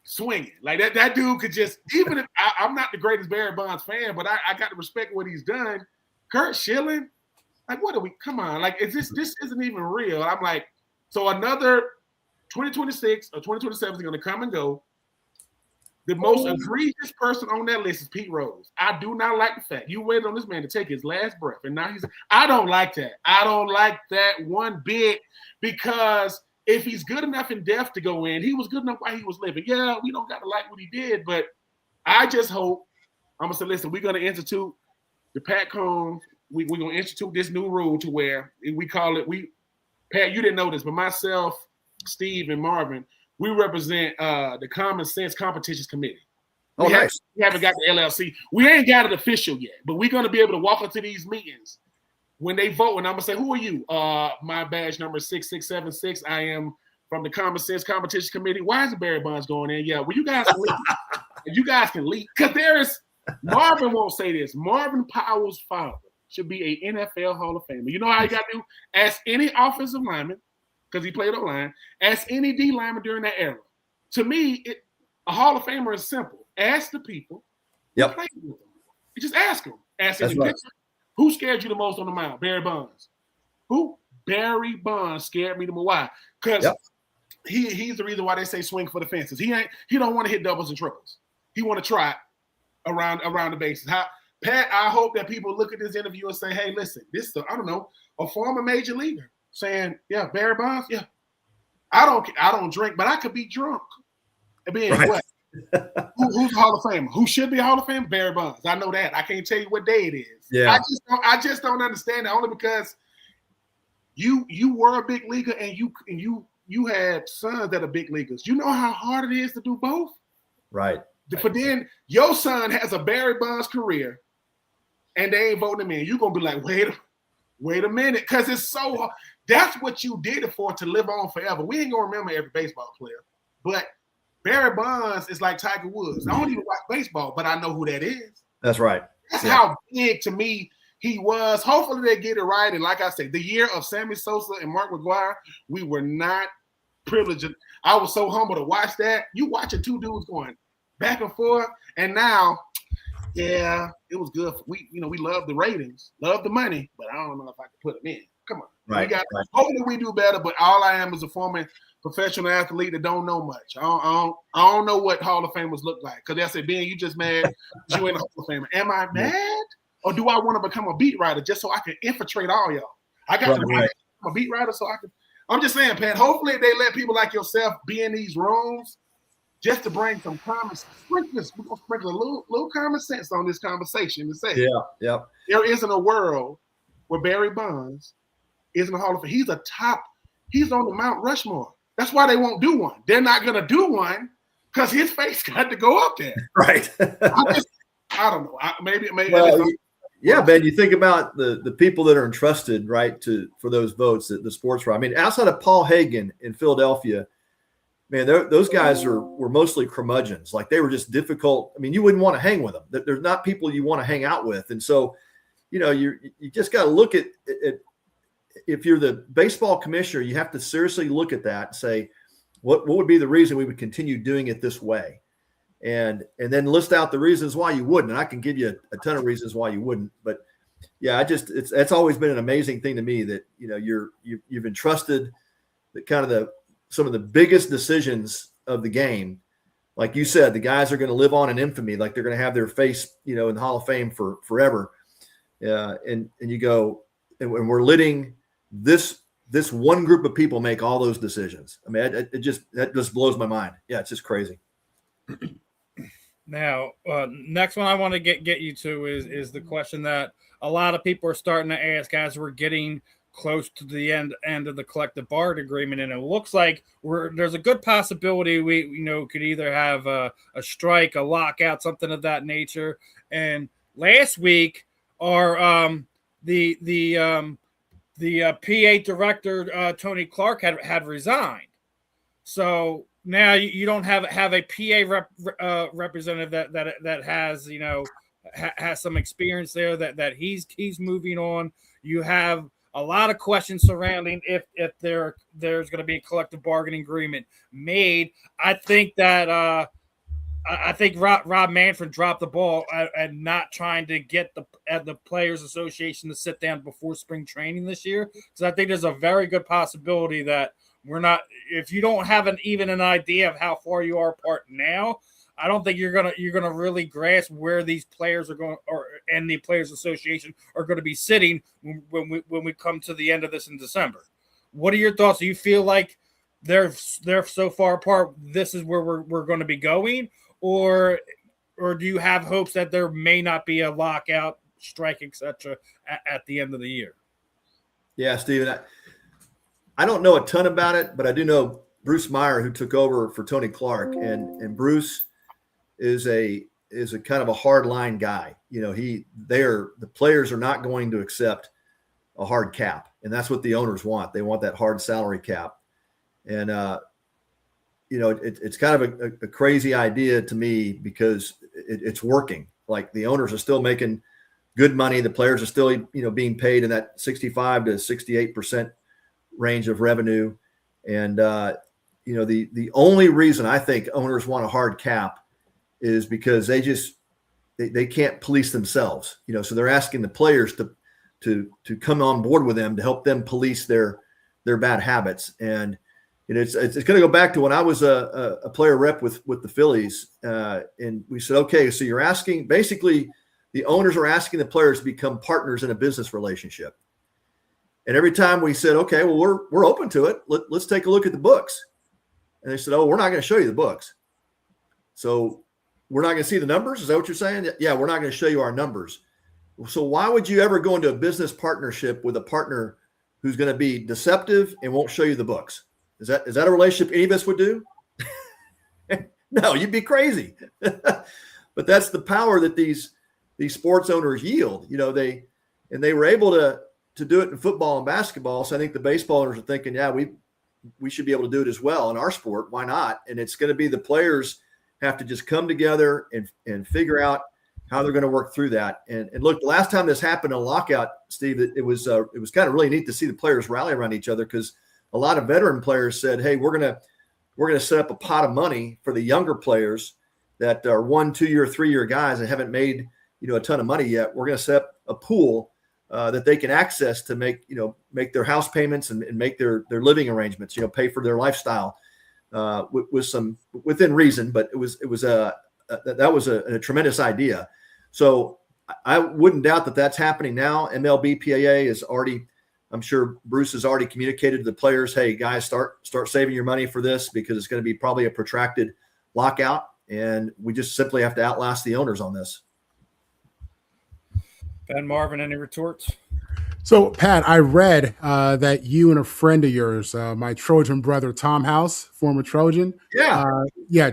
swinging. Like that dude could just, even if I'm not the greatest Barry Bonds fan, but I got to respect what he's done. Kurt Schilling, like, what are we? Come on, like, this isn't even real. I'm like, so another 2026 or 2027 is going to come and go. The most egregious person on that list is Pete Rose. I do not like the fact you waited on this man to take his last breath, and now I don't like that. I don't like that one bit, because if he's good enough in death to go in, he was good enough while he was living. Yeah, we don't got to like what he did, but I just hope, I'm going to say, listen, we're going to institute the Pat Combs. We're going to institute this new rule to where we call it, Pat, you didn't know this, but myself, Steve, and Marvin, we represent the Common Sense Competitions Committee. We haven't got the LLC. We ain't got it official yet, but we're going to be able to walk into these meetings when they vote, and I'm going to say, who are you? My badge number is 6676. I am from the Common Sense Competition Committee. Why is the Barry Bonds going in? Yeah, well, you guys can leave. You guys can leave. Because there is, Marvin won't say this, Marvin Powell's father should be an NFL Hall of Famer. You know how you got to do? Ask any offensive lineman, because he played O-line, ask any D lineman during that era. To me, a Hall of Famer is simple. Ask the people who played with them. You just ask them. Ask any pitcher. Who scared you the most on the mound? Barry Bonds. Who? Barry Bonds scared me the most. Why? Because he's the reason why they say swing for the fences. He don't want to hit doubles and triples. He want to try around the bases. Pat, I hope that people look at this interview and say, hey, listen, this is a former major leaguer saying, yeah, Barry Bonds, yeah. I don't drink, but I could be drunk. And being what? Who's a Hall of Famer? Who should be a Hall of Famer? Barry Bonds. I know that. I can't tell you what day it is. Yeah. I just don't understand it, only because you were a big leaguer and you had sons that are big leaguers. You know how hard it is to do both? Right. But then your son has a Barry Bonds career and they ain't voting him in. You're gonna be like, wait a minute, because it's so hard. That's what you did it for, to live on forever. We ain't gonna remember every baseball player, but Barry Bonds is like Tiger Woods. I don't even watch baseball, but I know who that is. That's right. That's how big to me he was. Hopefully they get it right. And like I said, the year of Sammy Sosa and Mark McGwire, we were not privileged. I was so humble to watch that. You watching two dudes going back and forth, and now, yeah, it was good. We love the ratings, love the money, but I don't know if I can put them in. Come on. Right. Hopefully we do better, but all I am is a former professional athlete that don't know much. I don't know what Hall of Famers look like. Because they say, Ben, you just mad you ain't a Hall of Famer. Am I mad? Or do I want to become a beat writer just so I can infiltrate all y'all? I got to become a beat writer so I can. I'm just saying, Pat, hopefully they let people like yourself be in these rooms just to bring some common sense. We're going to sprinkle a little common sense on this conversation and say, there isn't a world where Barry Bonds isn't a Hall of Fame. He's on the Mount Rushmore. That's why they won't do one. They're not going to do one because his face got to go up there. Right. I don't know. Maybe. Well, yeah, Ben, you think about the people that are entrusted, right, for those votes, the sports writer. I mean, outside of Paul Hagen in Philadelphia, man, those guys were mostly curmudgeons. Like, they were just difficult. I mean, you wouldn't want to hang with them. There's not people you want to hang out with. And so, you just got to look at if you're the baseball commissioner, you have to seriously look at that and say, what would be the reason we would continue doing it this way? And then list out the reasons why you wouldn't. And I can give you a ton of reasons why you wouldn't. But yeah, it's always been an amazing thing to me that, you've entrusted some of the biggest decisions of the game. Like you said, the guys are going to live on in infamy. Like, they're going to have their face, in the Hall of Fame for forever. And you go, and we're letting this one group of people make all those decisions. I mean, that just blows my mind. Yeah, it's just crazy. Now, next one I want to get you to is the question that a lot of people are starting to ask as we're getting close to the end of the collective bargaining agreement, and it looks like there's a good possibility we could either have a strike, a lockout, something of that nature. And last week, our the PA director, Tony Clark, had resigned. So now you don't have a PA representative that has has some experience there that he's moving on. You have a lot of questions surrounding if there's going to be a collective bargaining agreement made. I think that Rob Manfred dropped the ball and not trying to get the Players Association to sit down before spring training this year. So I think there's a very good possibility that if you don't have even an idea of how far you are apart now, I don't think you're gonna really grasp where these players are going, and the Players Association are going to be sitting when we come to the end of this in December. What are your thoughts? Do you feel like they're so far apart, this is where we're going to be going, or do you have hopes that there may not be a lockout, strike, etc. at the end of the year? Yeah, Steven, I don't know a ton about it, but I do know Bruce Meyer, who took over for Tony Clark, and Bruce is a kind of a hard line guy. You know, the players are not going to accept a hard cap, and that's what the owners want. They want that hard salary cap. And you know, it's kind of a crazy idea to me because it's working. Like, the owners are still making good money. The players are still, you know, being paid in that 65 to 68% range of revenue. And you know, the only reason I think owners want a hard cap is because they can't police themselves, you know, so they're asking the players to come on board with them to help them police their bad habits. And you know, it's going to go back to when I was a player rep with the Phillies, and we said, okay, so you're asking, basically the owners are asking the players to become partners in a business relationship. And every time we said, okay, well, we're open to it. Let's take a look at the books. And they said, oh, we're not going to show you the books. So we're not going to see the numbers? Is that what you're saying? Yeah, we're not going to show you our numbers. So why would you ever go into a business partnership with a partner who's going to be deceptive and won't show you the books? Is that a relationship any of us would do? No, you'd be crazy. But that's the power that these sports owners yield. You know, they were able to do it in football and basketball. So I think the baseball owners are thinking, yeah, we should be able to do it as well in our sport. Why not? And it's going to be the players have to just come together and figure out how they're going to work through that. And look, the last time this happened in a lockout, Steve, it was kind of really neat to see the players rally around each other, because a lot of veteran players said, hey, we're going to set up a pot of money for the younger players that are 1, 2 year, 3 year guys that haven't made, you know, a ton of money yet. We're going to set up a pool that they can access to make their house payments and make their living arrangements, you know, pay for their lifestyle with some within reason. But it was a tremendous idea. So I wouldn't doubt that that's happening now. MLBPAA is already, I'm sure Bruce has already communicated to the players, hey, guys, start saving your money for this, because it's going to be probably a protracted lockout, and we just simply have to outlast the owners on this. Ben, Marvin, any retorts? So, Pat, I read that you and a friend of yours, my Trojan brother, Tom House, former Trojan,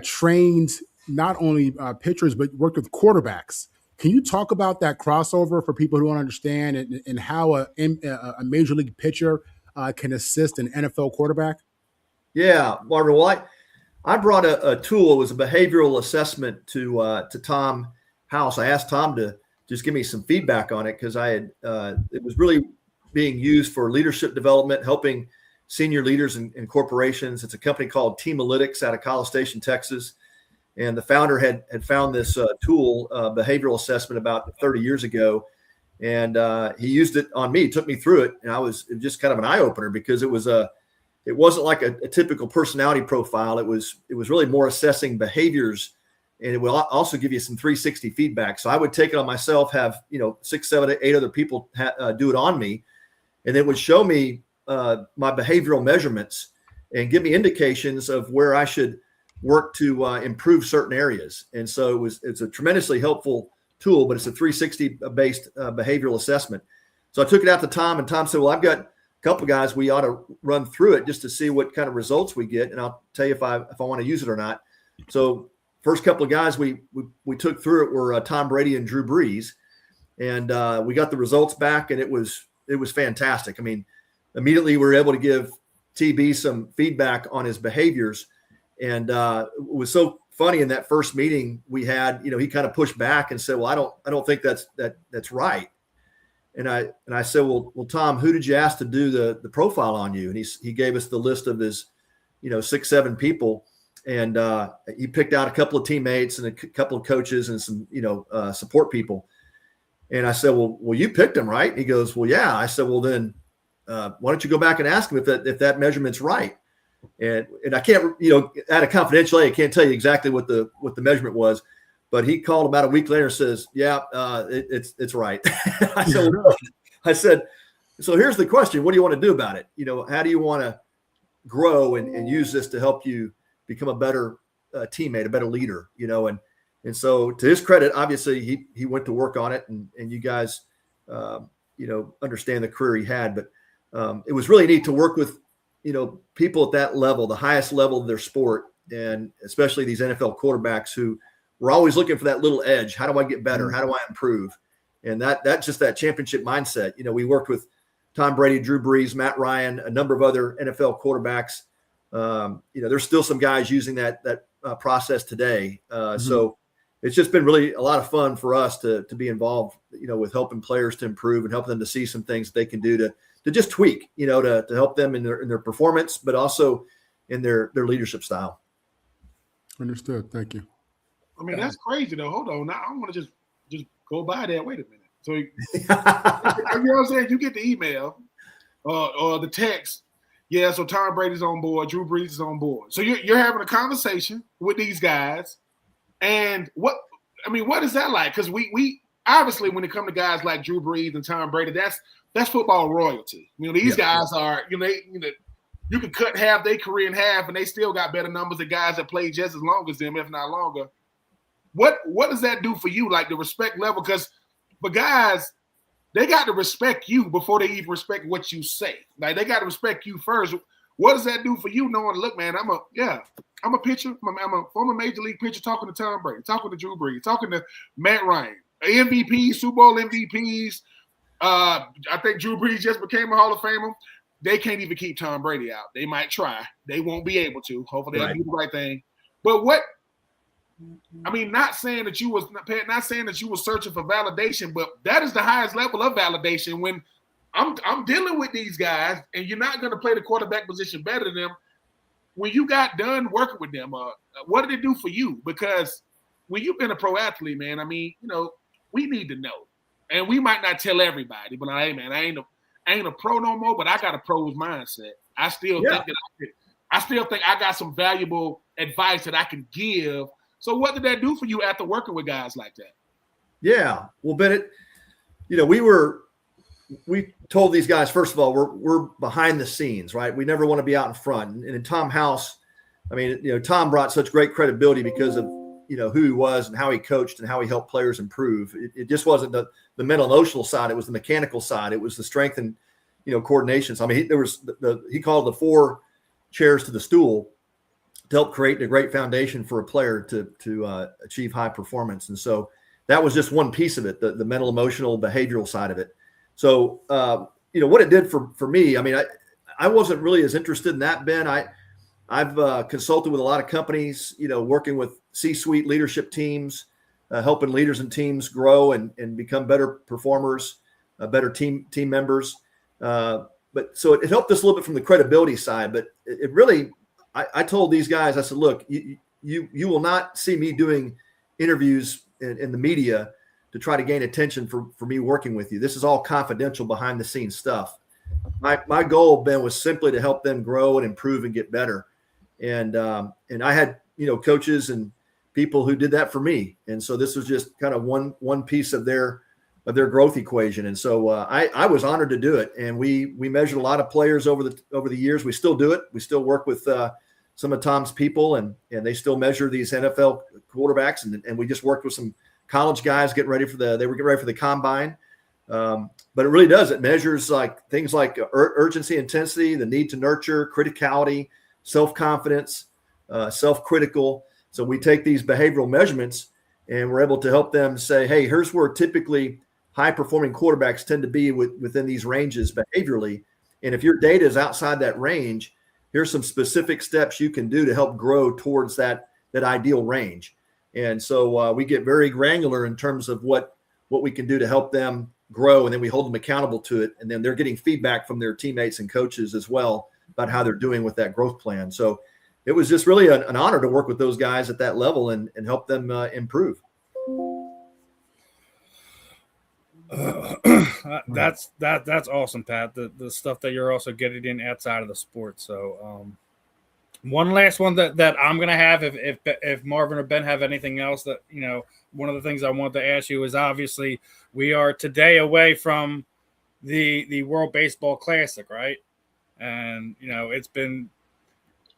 trained not only pitchers, but worked with quarterbacks. Can you talk about that crossover for people who don't understand, and how a major league pitcher can assist an NFL quarterback? Yeah, Marvin. Well, I brought a tool. It was a behavioral assessment to Tom House. I asked Tom to just give me some feedback on it, because it was really being used for leadership development, helping senior leaders in corporations. It's a company called Teamalytics out of College Station, Texas. And the founder had found this tool, behavioral assessment, about 30 years ago. And he used it on me, took me through it. And it was just kind of an eye opener, because it wasn't like a typical personality profile. It was really more assessing behaviors. And it will also give you some 360 feedback. So I would take it on myself, have 6, 7, 8 other people do it on me, and it would show me my behavioral measurements and give me indications of where I should work to improve certain areas. And so it's a tremendously helpful tool, but it's a 360 based behavioral assessment. So I took it out to Tom, and Tom said, well, I've got a couple of guys, we ought to run through it just to see what kind of results we get, and I'll tell you if I want to use it or not. So first couple of guys we took through it were Tom Brady and Drew Brees, and we got the results back, and it was fantastic. I mean, immediately we were able to give TB some feedback on his behaviors, and it was so funny in that first meeting we had. He kind of pushed back and said, "Well, I don't think that's right." And I said, "Well, Tom, who did you ask to do the profile on you?" And he gave us the list of his 6, 7 people. And he picked out a couple of teammates and a couple of coaches and some, support people. And I said, well, you picked him, right? He goes, well, yeah. I said, well, then why don't you go back and ask him if that measurement's right? And I can't, out of confidentiality, I can't tell you exactly what the measurement was, but he called about a week later and says, yeah, it's right. I said, so here's the question. What do you want to do about it? How do you want to grow and use this to help you become a better teammate, a better leader, and so to his credit, obviously he went to work on it, and you guys, understand the career he had, but it was really neat to work with, people at that level, the highest level of their sport, and especially these NFL quarterbacks who were always looking for that little edge. How do I get better? How do I improve? And that's just that championship mindset. We worked with Tom Brady, Drew Brees, Matt Ryan, a number of other NFL quarterbacks. There's still some guys using that process today. So it's just been really a lot of fun for us to be involved, with helping players to improve and help them to see some things that they can do to just tweak, to help them in their performance, but also in their leadership style. Understood. Thank you. I mean, that's crazy though. Hold on. Now I want to just go by that. Wait a minute. So you know what I'm saying? You get the email or the text. Yeah, so Tom Brady's on board, Drew Brees is on board. So you're having a conversation with these guys. And what is that like? Because we obviously, when it comes to guys like Drew Brees and Tom Brady, that's football royalty. These guys are, you could cut half their career in half, and they still got better numbers than guys that played just as long as them, if not longer. What does that do for you, like the respect level? Because for guys, they got to respect you before they even respect what you say. Like, they got to respect you first. What does that do for you knowing, look, man, I'm a pitcher. I'm a former major league pitcher talking to Tom Brady, talking to Drew Brees, talking to Matt Ryan, MVP, Super Bowl MVPs. I think Drew Brees just became a Hall of Famer. They can't even keep Tom Brady out. They might try. They won't be able to. Hopefully they'll do the right thing. But not saying that you was searching for validation, but that is the highest level of validation when I'm dealing with these guys, and you're not going to play the quarterback position better than them. When you got done working with them, what did it do for you? Because when you've been a pro athlete, man, we need to know. And we might not tell everybody, but hey, man, I ain't a pro no more, but I got a pro's mindset. I still think I got some valuable advice that I can give. So what did that do for you after working with guys like that? Yeah. Well, Bennett, we told these guys, first of all, we're behind the scenes, right? We never want to be out in front. And in Tom House, Tom brought such great credibility because of, who he was and how he coached and how he helped players improve. It just wasn't the mental emotional side. It was the mechanical side. It was the strength and, coordination. So, he called the 4 chairs to the stool to help create a great foundation for a player to achieve high performance. And so that was just one piece of it, the mental, emotional, behavioral side of it. So, what it did for me, I wasn't really as interested in that, Ben. I've consulted with a lot of companies, working with C-suite leadership teams, helping leaders and teams grow and become better performers, better team members. But so it helped us a little bit from the credibility side, but it really, I told these guys, I said, look, you will not see me doing interviews in the media to try to gain attention for me working with you. This is all confidential behind the scenes stuff. My goal, Ben, was simply to help them grow and improve and get better. And I had, coaches and people who did that for me. And so this was just kind of one piece of their growth equation. And so I was honored to do it. And we measured a lot of players over the years. We still do it. We still work with some of Tom's people, and they still measure these NFL quarterbacks. And we just worked with some college guys getting ready for the combine. But it really does. It measures things like urgency, intensity, the need to nurture, criticality, self-confidence, self-critical. So we take these behavioral measurements and we're able to help them say, hey, here's where typically high-performing quarterbacks tend to be within these ranges behaviorally. And if your data is outside that range, here's some specific steps you can do to help grow towards that ideal range. And so we get very granular in terms of what we can do to help them grow, and then we hold them accountable to it. And then they're getting feedback from their teammates and coaches as well about how they're doing with that growth plan. So it was just really an honor to work with those guys at that level and help them improve. That's awesome, Pat. The stuff that you're also getting in outside of the sport. So One last one that I'm gonna have, if Marvin or Ben have anything else that one of the things I want to ask you is, obviously we are today away from the World Baseball Classic, right? And it's been,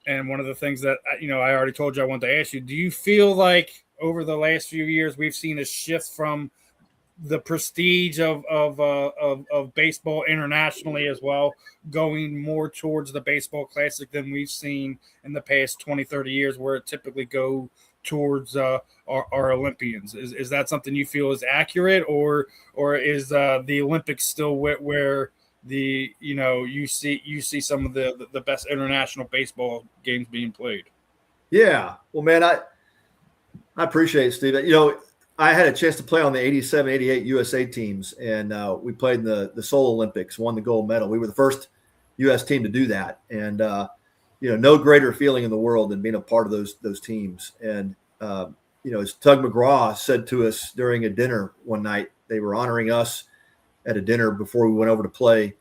and one of the things that I already told you I want to ask you, do you feel like over the last few years we've seen a shift from the prestige of baseball internationally as well, going more towards the Baseball Classic than we've seen in the past 20, 30 years, where it typically go towards our Olympians? Is that something you feel is accurate, or is the Olympics still where the you see some of the best international baseball games being played? Yeah, well, man, I appreciate it, Steve. I had a chance to play on the 87, 88 USA teams, and we played in the Seoul Olympics, won the gold medal. We were the first U.S. team to do that. And, no greater feeling in the world than being a part of those teams. And, as Tug McGraw said to us during a dinner one night, they were honoring us at a dinner before we went over to play.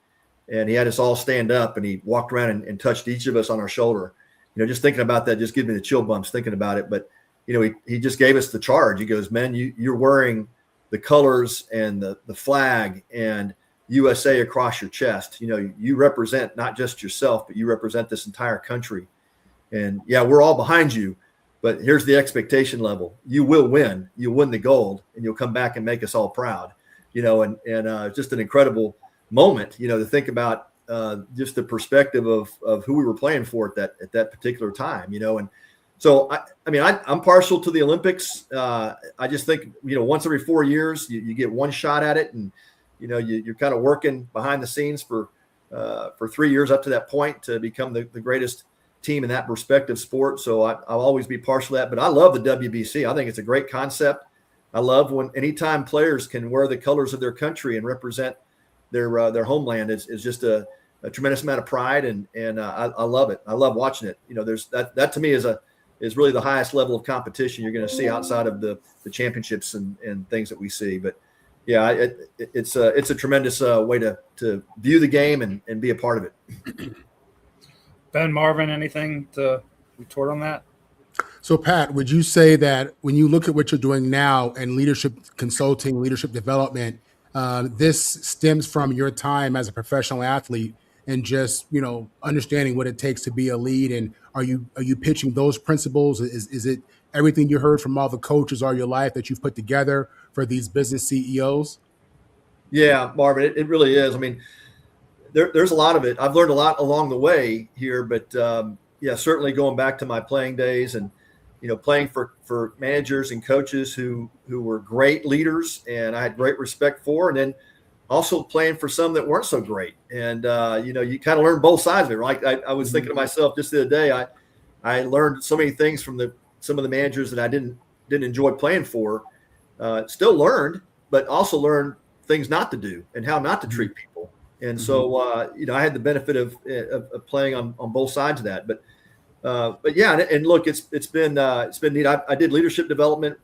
And he had us all stand up, and he walked around and touched each of us on our shoulder. Just thinking about that just gives me the chill bumps thinking about it. But he just gave us the charge. He goes, man, you're wearing the colors and the flag and USA across your chest. You represent not just yourself, but you represent this entire country. And yeah, we're all behind you, but here's the expectation level. You will win. You'll win the gold, and you'll come back and make us all proud. And just an incredible moment, to think about just the perspective of who we were playing for at that particular time, and so, I'm partial to the Olympics. I just think, once every 4 years, you get one shot at it, and, you're kind of working behind the scenes for 3 years up to that point to become the greatest team in that respective sport. So I'll always be partial to that. But I love the WBC. I think it's a great concept. I love when anytime players can wear the colors of their country and represent their homeland is just a tremendous amount of pride, and I love it. I love watching it. There's that to me is really the highest level of competition you're going to see outside of the championships and things that we see. But yeah, it's a tremendous way to view the game and be a part of it. Ben, Marvin, anything to retort on that? So, Pat, would you say that when you look at what you're doing now and leadership consulting, leadership development, this stems from your time as a professional athlete and just, understanding what it takes to be a lead? And are you pitching those principles? Is it everything you heard from all the coaches all your life that you've put together for these business CEOs? Yeah, Marvin, it really is. There's a lot of it. I've learned a lot along the way here, but certainly going back to my playing days and, playing for managers and coaches who were great leaders and I had great respect for, and then also playing for some that weren't so great. And, you kind of learn both sides of it, right? I was thinking to myself just the other day, I learned so many things from some of the managers that I didn't enjoy playing for, still learned, but also learned things not to do and how not to treat people. And so, I had the benefit of playing on both sides of that. But yeah, and look, it's been neat. I did leadership development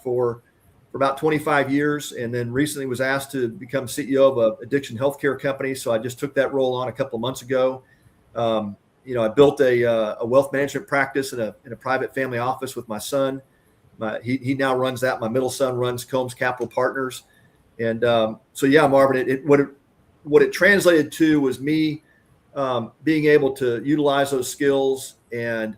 for about 25 years, and then recently was asked to become CEO of an addiction healthcare company. So I just took that role on a couple of months ago. I built a wealth management practice in a private family office with my son. He now runs that. My middle son runs Combs Capital Partners. And so, yeah, Marvin, what it translated to was me being able to utilize those skills and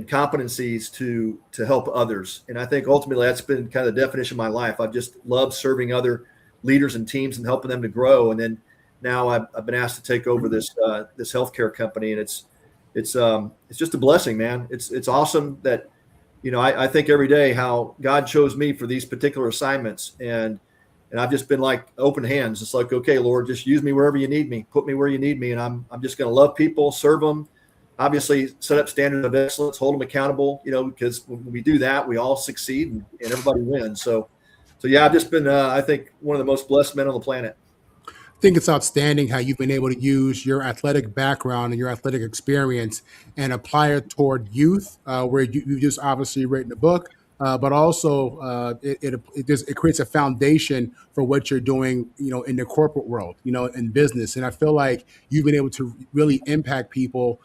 competencies to help others. And I think ultimately that's been kind of the definition of my life. I've just loved serving other leaders and teams and helping them to grow. And then now I've been asked to take over this healthcare company, and it's just a blessing, man. It's awesome that, I think every day how God chose me for these particular assignments, and I've just been like open hands. It's like, okay, Lord, just use me wherever you need me, put me where you need me. And I'm just going to love people, serve them, obviously set up standards of excellence, hold them accountable, because when we do that, we all succeed and everybody wins. So yeah, I've just been, I think, one of the most blessed men on the planet. I think it's outstanding how you've been able to use your athletic background and your athletic experience and apply it toward youth, where you've just obviously written a book, but also it creates a foundation for what you're doing, in the corporate world, in business. And I feel like you've been able to really impact people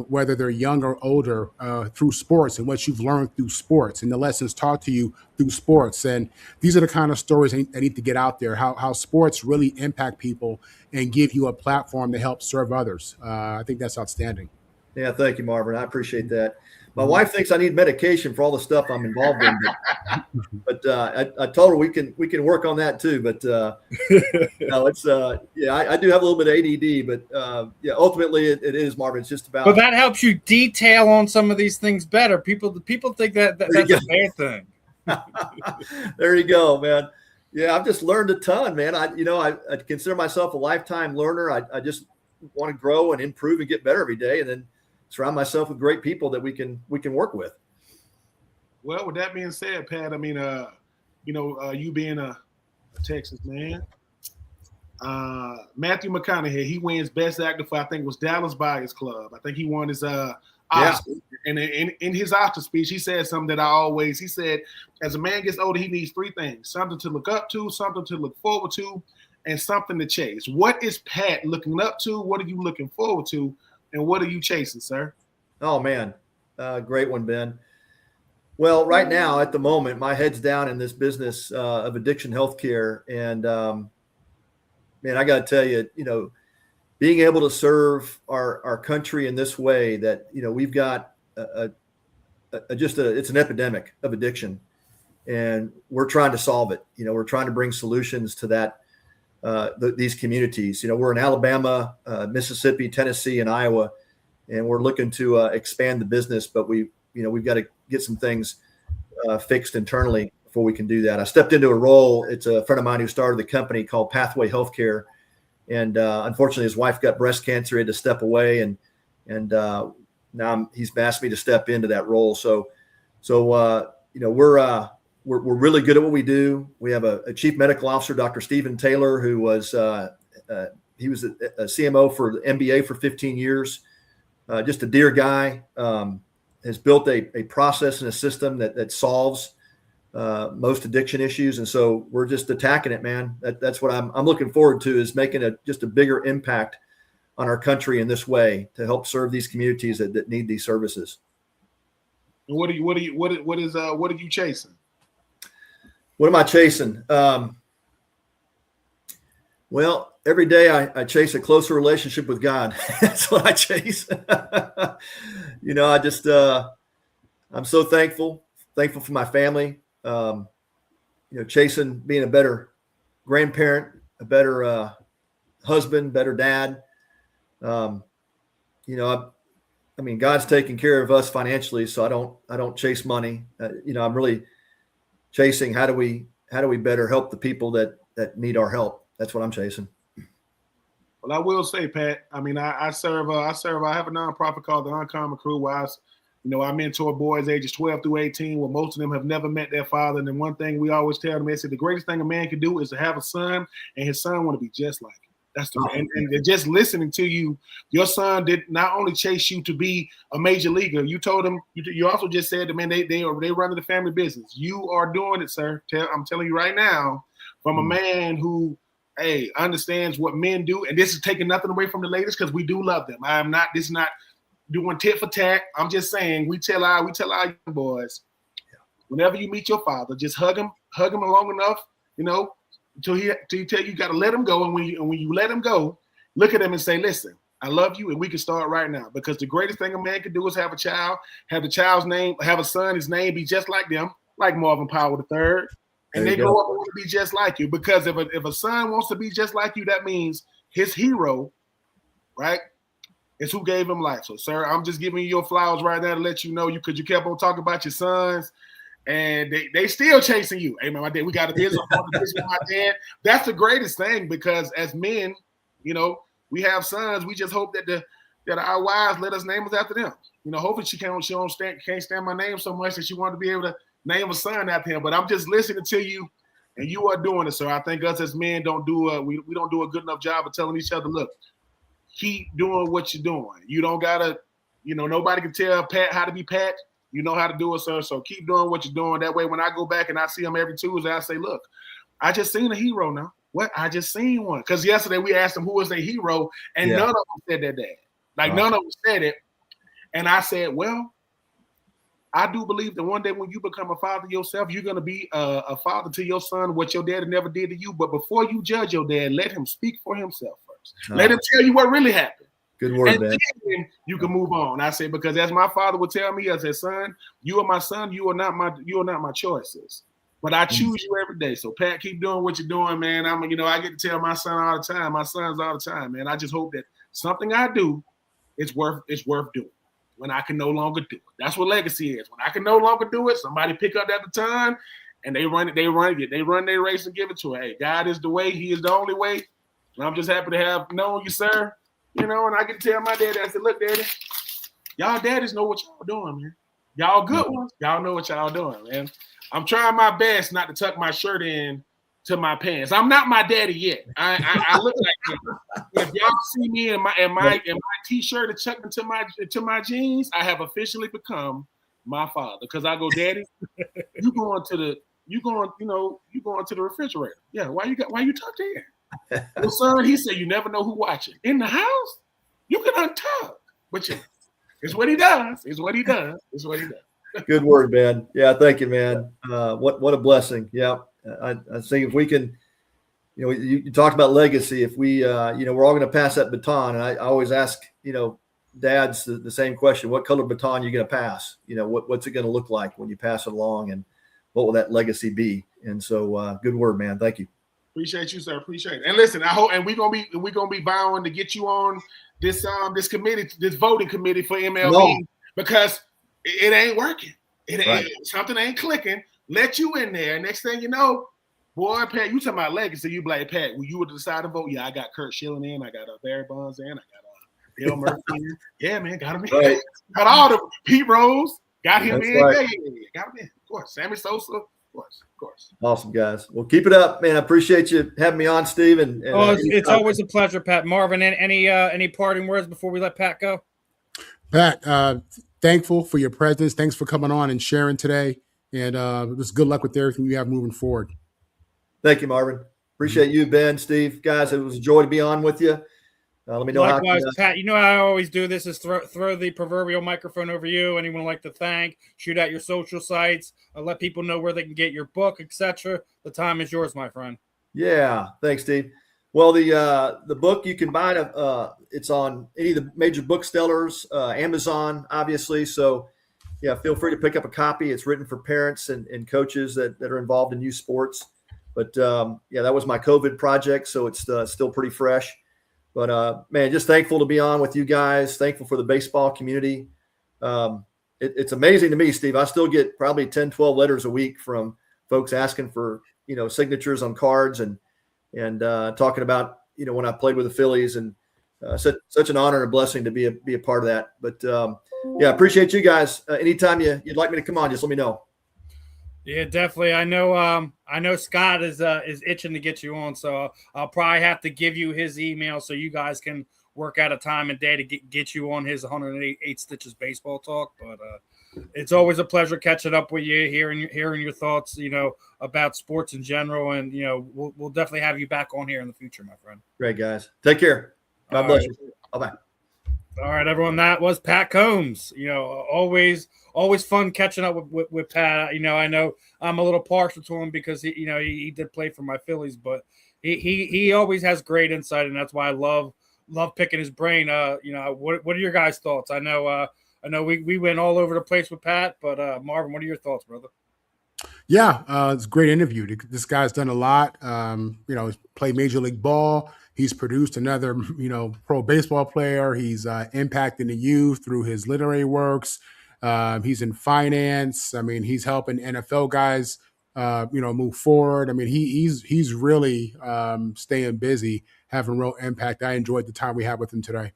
whether they're young or older, through sports and what you've learned through sports and the lessons taught to you through sports. And these are the kind of stories that need to get out there, how sports really impact people and give you a platform to help serve others. I think that's outstanding. Yeah, thank you, Marvin. I appreciate that. My wife thinks I need medication for all the stuff I'm involved in, but I told her we can work on that too. But no, it's I do have a little bit of ADD, but ultimately it is, Marvin. It's just about. But that helps you detail on some of these things better. People think that's a bad thing. There you go, man. Yeah, I've just learned a ton, man. I consider myself a lifetime learner. I just want to grow and improve and get better every day, and then surround myself with great people that we can work with. Well, with that being said, Pat, I mean, you being a Texas man, Matthew McConaughey, he wins Best Actor for, I think it was Dallas Buyers Club. I think he won his Oscar. And in his Oscar speech, he said something that he said, as a man gets older, he needs three things: something to look up to, something to look forward to, and something to chase. What is Pat looking up to? What are you looking forward to? And what are you chasing, sir? Oh, man. Great one, Ben. Well, right now, at the moment, my head's down in this business of addiction healthcare. And, man, I got to tell you, being able to serve our country in this way that, we've got it's an epidemic of addiction. And we're trying to solve it. We're trying to bring solutions to that. These communities, we're in Alabama, Mississippi, Tennessee, and Iowa, and we're looking to expand the business, but we've got to get some things fixed internally before we can do that. I stepped into a role. It's a friend of mine who started the company called Pathway Healthcare, and unfortunately, his wife got breast cancer. He had to step away, and now he's asked me to step into that role. So we're really good at what we do. We have a chief medical officer, Dr. Stephen Taylor, who was he was a CMO for the MBA for 15 years. Just a dear guy. Has built a process and a system that solves most addiction issues, and so we're just attacking it, man. That's what I'm looking forward to, is making just a bigger impact on our country in this way to help serve these communities that need these services. And what are you chasing? What am I chasing? Well, every day I chase a closer relationship with God. That's what I chase. I'm so thankful for my family. Chasing being a better grandparent, a better husband, better dad. God's taking care of us financially, so I don't chase money. I'm really chasing how do we better help the people that need our help. That's what I'm chasing. Well, I will say, Pat, I mean, I have a nonprofit called the Uncommon Crew, where I mentor boys ages 12 through 18, where most of them have never met their father. And then one thing we always tell them, they say the greatest thing a man can do is to have a son, and his son want to be just like him. That's and just listening to you, your son did not only chase you to be a major leaguer. You told him. You also just said that, man, they running the family business. You are doing it, sir. I'm telling you right now, from a man who understands what men do, and this is taking nothing away from the ladies, because we do love them. This is not doing tit for tat. I'm just saying we tell our young boys, whenever you meet your father, just hug him long enough, until he tell you got to let him go. And when you let him go, look at him and say, listen, I love you, and we can start right now. Because the greatest thing a man can do is have a child, have the child's name, have a son, his name be just like them, like Marvin Powell III. And they grow up and want to be just like you. Because if a son wants to be just like you, that means his hero, right, is who gave him life. So, sir, I'm just giving you your flowers right now to let you know, because you kept on talking about your sons, and they still chasing you. Hey, man, my dad, we got to visit with my dad. That's the greatest thing, because as men, we have sons. We just hope that our wives let us name us after them. Hopefully she can't stand my name so much that she wanted to be able to name a son after him. But I'm just listening to you, and you are doing it, sir. I think us as men don't do a good enough job of telling each other, look, keep doing what you're doing. You don't gotta, nobody can tell Pat how to be Pat. You know how to do it, sir. So keep doing what you're doing. That way, when I go back and I see him every Tuesday, I say, look, I just seen a hero now. What? I just seen one. Because yesterday we asked him who was their hero, and none of them said their dad. Like none of them said it. And I said, well, I do believe that one day when you become a father yourself, you're going to be a father to your son, what your daddy never did to you. But before you judge your dad, let him speak for himself first. Let him tell you what really happened. Good word, and man. Then you can move on. I said, because as my father would tell me, I said, son, you are my son. You are not my choices. But I choose you every day. So Pat, keep doing what you're doing, man. I get to tell my son all the time, my sons all the time, man. I just hope that something I do is worth doing when I can no longer do it. That's what legacy is. When I can no longer do it, somebody pick up that baton and they run their race and give it to her. Hey, God is the way, he is the only way. And I'm just happy to have known you, sir. And I can tell my daddy, I said, look, daddy, y'all daddies know what y'all doing, man. Y'all good ones. Y'all know what y'all doing, man. I'm trying my best not to tuck my shirt in to my pants. I'm not my daddy yet. I look like him. If y'all see me in my t-shirt and tucked into my jeans, I have officially become my father. Because I go, daddy, you going to the refrigerator. Yeah, why you tucked in? Well, son, he said you never know who watching. In the house, you can untuck. But it's what he does. It's what he does. Good word, man. Yeah, thank you, man. What a blessing. Yeah. I think if we can, you talked about legacy. If we, we're all going to pass that baton. And I always ask, dads the same question: what color baton are you going to pass? What's it going to look like when you pass it along, and what will that legacy be? And so, good word, man. Thank you. Appreciate you, sir. Appreciate it. And listen, I hope, and we're gonna be vowing to get you on this committee, this voting committee for MLB because it ain't working. Something ain't clicking. Let you in there. Next thing you know, boy, Pat, you talking about legacy. You be like, Pat, when you were to decide to vote, yeah, I got Kurt Schilling in, I got Barry Bonds in, I got Dale Murphy in. Yeah, man, got him in. Right. Got all the Pete Rose, got him That's in. Right. Yeah, got him in. Of course, Sammy Sosa. Of course. Awesome, guys. Well, keep it up, man. I appreciate you having me on, Steve. And it's always a pleasure, Pat. Marvin, any parting words before we let Pat go? Pat, thankful for your presence. Thanks for coming on and sharing today. And just good luck with everything you have moving forward. Thank you, Marvin. Appreciate you, Ben, Steve. Guys, it was a joy to be on with you. Let me know. Likewise, Pat. How I always do this is throw the proverbial microphone over you. Anyone like to thank? Shoot out your social sites. Let people know where they can get your book, etc. The time is yours, my friend. Yeah, thanks, Steve. Well, the book you can buy it. It's on any of the major booksellers, Amazon, obviously. So, yeah, feel free to pick up a copy. It's written for parents and coaches that are involved in youth sports. But that was my COVID project, so it's still pretty fresh. But, man, just thankful to be on with you guys. Thankful for the baseball community. It's amazing to me, Steve. I still get probably 10, 12 letters a week from folks asking for, signatures on cards and talking about, when I played with the Phillies. And such an honor and a blessing to be a part of that. But, appreciate you guys. Anytime you'd like me to come on, just let me know. Yeah, definitely. I know Scott is itching to get you on, so I'll probably have to give you his email so you guys can work out a time and day to get you on his 108 Stitches baseball talk. But it's always a pleasure catching up with you, hearing your thoughts, about sports in general, and we'll definitely have you back on here in the future, my friend. Great, guys. Take care. God bless you. Bye-bye. All right, everyone. That was Pat Combs. Always fun catching up with Pat. I know I'm a little partial to him because he did play for my Phillies, but he always has great insight, and that's why I love picking his brain. What are your guys' thoughts? I know we went all over the place with Pat, but Marvin, what are your thoughts, brother? Yeah, it's a great interview. This guy's done a lot. He's played Major League Ball. He's produced another, pro baseball player. He's impacting the youth through his literary works. He's in finance. I mean, he's helping NFL guys, move forward. I mean, he's really staying busy, having real impact. I enjoyed the time we had with him today.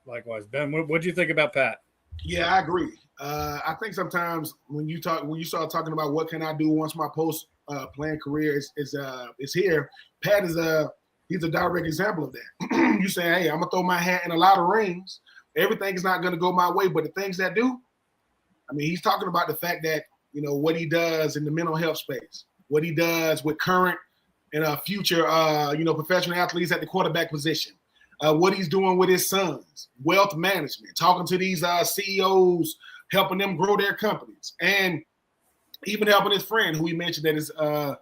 Likewise, Ben. What do you think about Pat? Yeah, I agree. I think sometimes when you start talking about what can I do once my post playing career is here, Pat he's a direct example of that. You say, hey, I'm gonna throw my hat in a lot of rings. Everything is not gonna go my way, but the things that do, I mean, he's talking about the fact that what he does in the mental health space, what he does with current and future professional athletes at the quarterback position. what he's doing with his sons, wealth management, talking to these CEOs, helping them grow their companies, and even helping his friend who he mentioned that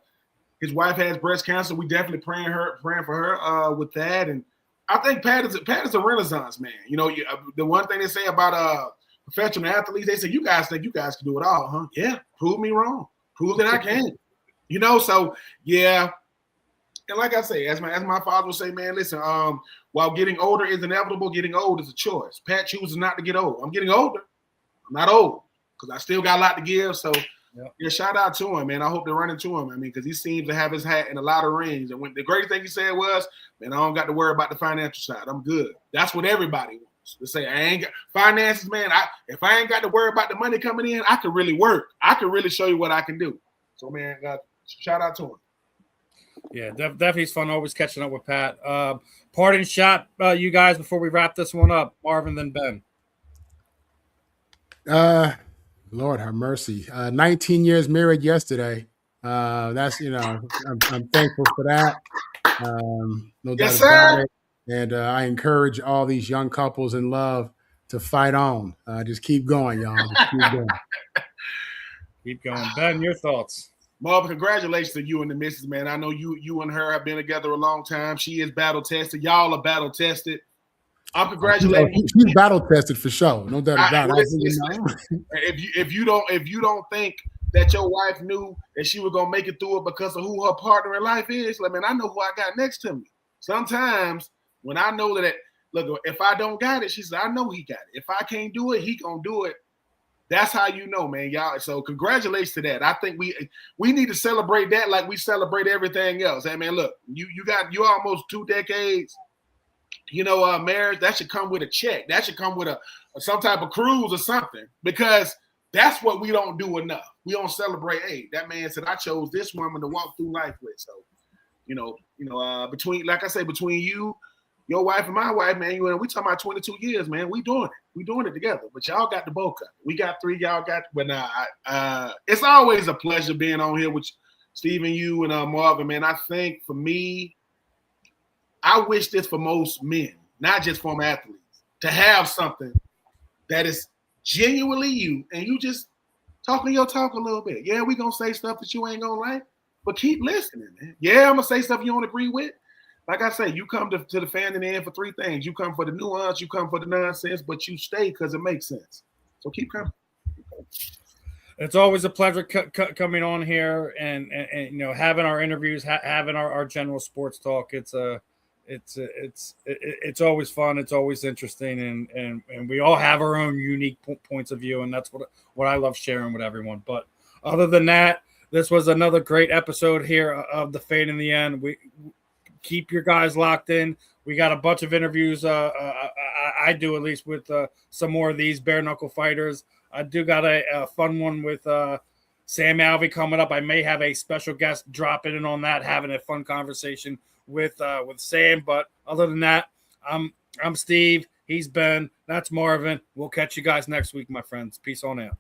his wife has breast cancer. We definitely praying for her with that. And I think Pat is a renaissance man. You know, the one thing they say about professional athletes, they say, you guys think you guys can do it all, huh? Yeah, prove me wrong. Prove that I can. You know, so yeah. And like I say, as my father would say, man, listen, while getting older is inevitable, getting old is a choice. Pat chooses not to get old. I'm getting older. I'm not old because I still got a lot to give. So yeah, shout out to him, man. I hope they run into him. I mean, because he seems to have his hat in a lot of rings. And the great thing he said was, man, I don't got to worry about the financial side. I'm good. That's what everybody wants. To say, I ain't got finances, man. If I ain't got to worry about the money coming in, I can really work. I can really show you what I can do. So, man, shout out to him. Yeah, definitely it's fun always catching up with Pat. Parting shot, you guys, before we wrap this one up, Marvin, then Ben. Lord have mercy. 19 years married yesterday. That's, I'm thankful for that. No doubt about it. And I encourage all these young couples in love to fight on. Just keep going, y'all. Just keep going. Keep going. Ben, your thoughts? Marvin, congratulations to you and the missus, man. I know you and her have been together a long time. She is battle tested. Y'all are battle tested. I'm congratulating. She's battle tested for sure. No doubt about it. If you don't think that your wife knew that she was gonna make it through it because of who her partner in life is, like, man, I know who I got next to me. Sometimes when I know that, look, if I don't got it, she said, I know he got it. If I can't do it, he gonna do it. That's how you know, man, y'all. So congratulations to that. I think we need to celebrate that like we celebrate everything else. Hey, man, look, you almost 2 decades, marriage. That should come with a check. That should come with some type of cruise or something, because that's what we don't do enough. We don't celebrate. Hey, that man said, I chose this woman to walk through life with. So, between you, your wife and my wife, man, we talking about 22 years, man. We doing it. We doing it together. But y'all got the both of it. We got 3, y'all got. But it's always a pleasure being on here with Stephen, you, and Marvin, man. I think for me, I wish this for most men, not just former athletes, to have something that is genuinely you, and you just talking your talk a little bit. Yeah, we gonna say stuff that you ain't gonna like, but keep listening, man. Yeah, I'm gonna say stuff you don't agree with. Like I say, you come to the fan in the end for 3 things. You come for the nuance, you come for the nonsense, but you stay because it makes sense. So keep coming. It's always a pleasure coming on here and having our interviews, having our general sports talk. It's always fun. It's always interesting, and we all have our own unique points of view, and that's what I love sharing with everyone. But other than that, this was another great episode here of The Fade in the End. We keep your guys locked in. We got a bunch of interviews. I do, at least, with some more of these bare knuckle fighters. I do got a fun one with Sam Alvey coming up. I may have a special guest dropping in on that, having a fun conversation with Sam. But other than that, I'm Steve. He's Ben. That's Marvin. We'll catch you guys next week, my friends. Peace on out.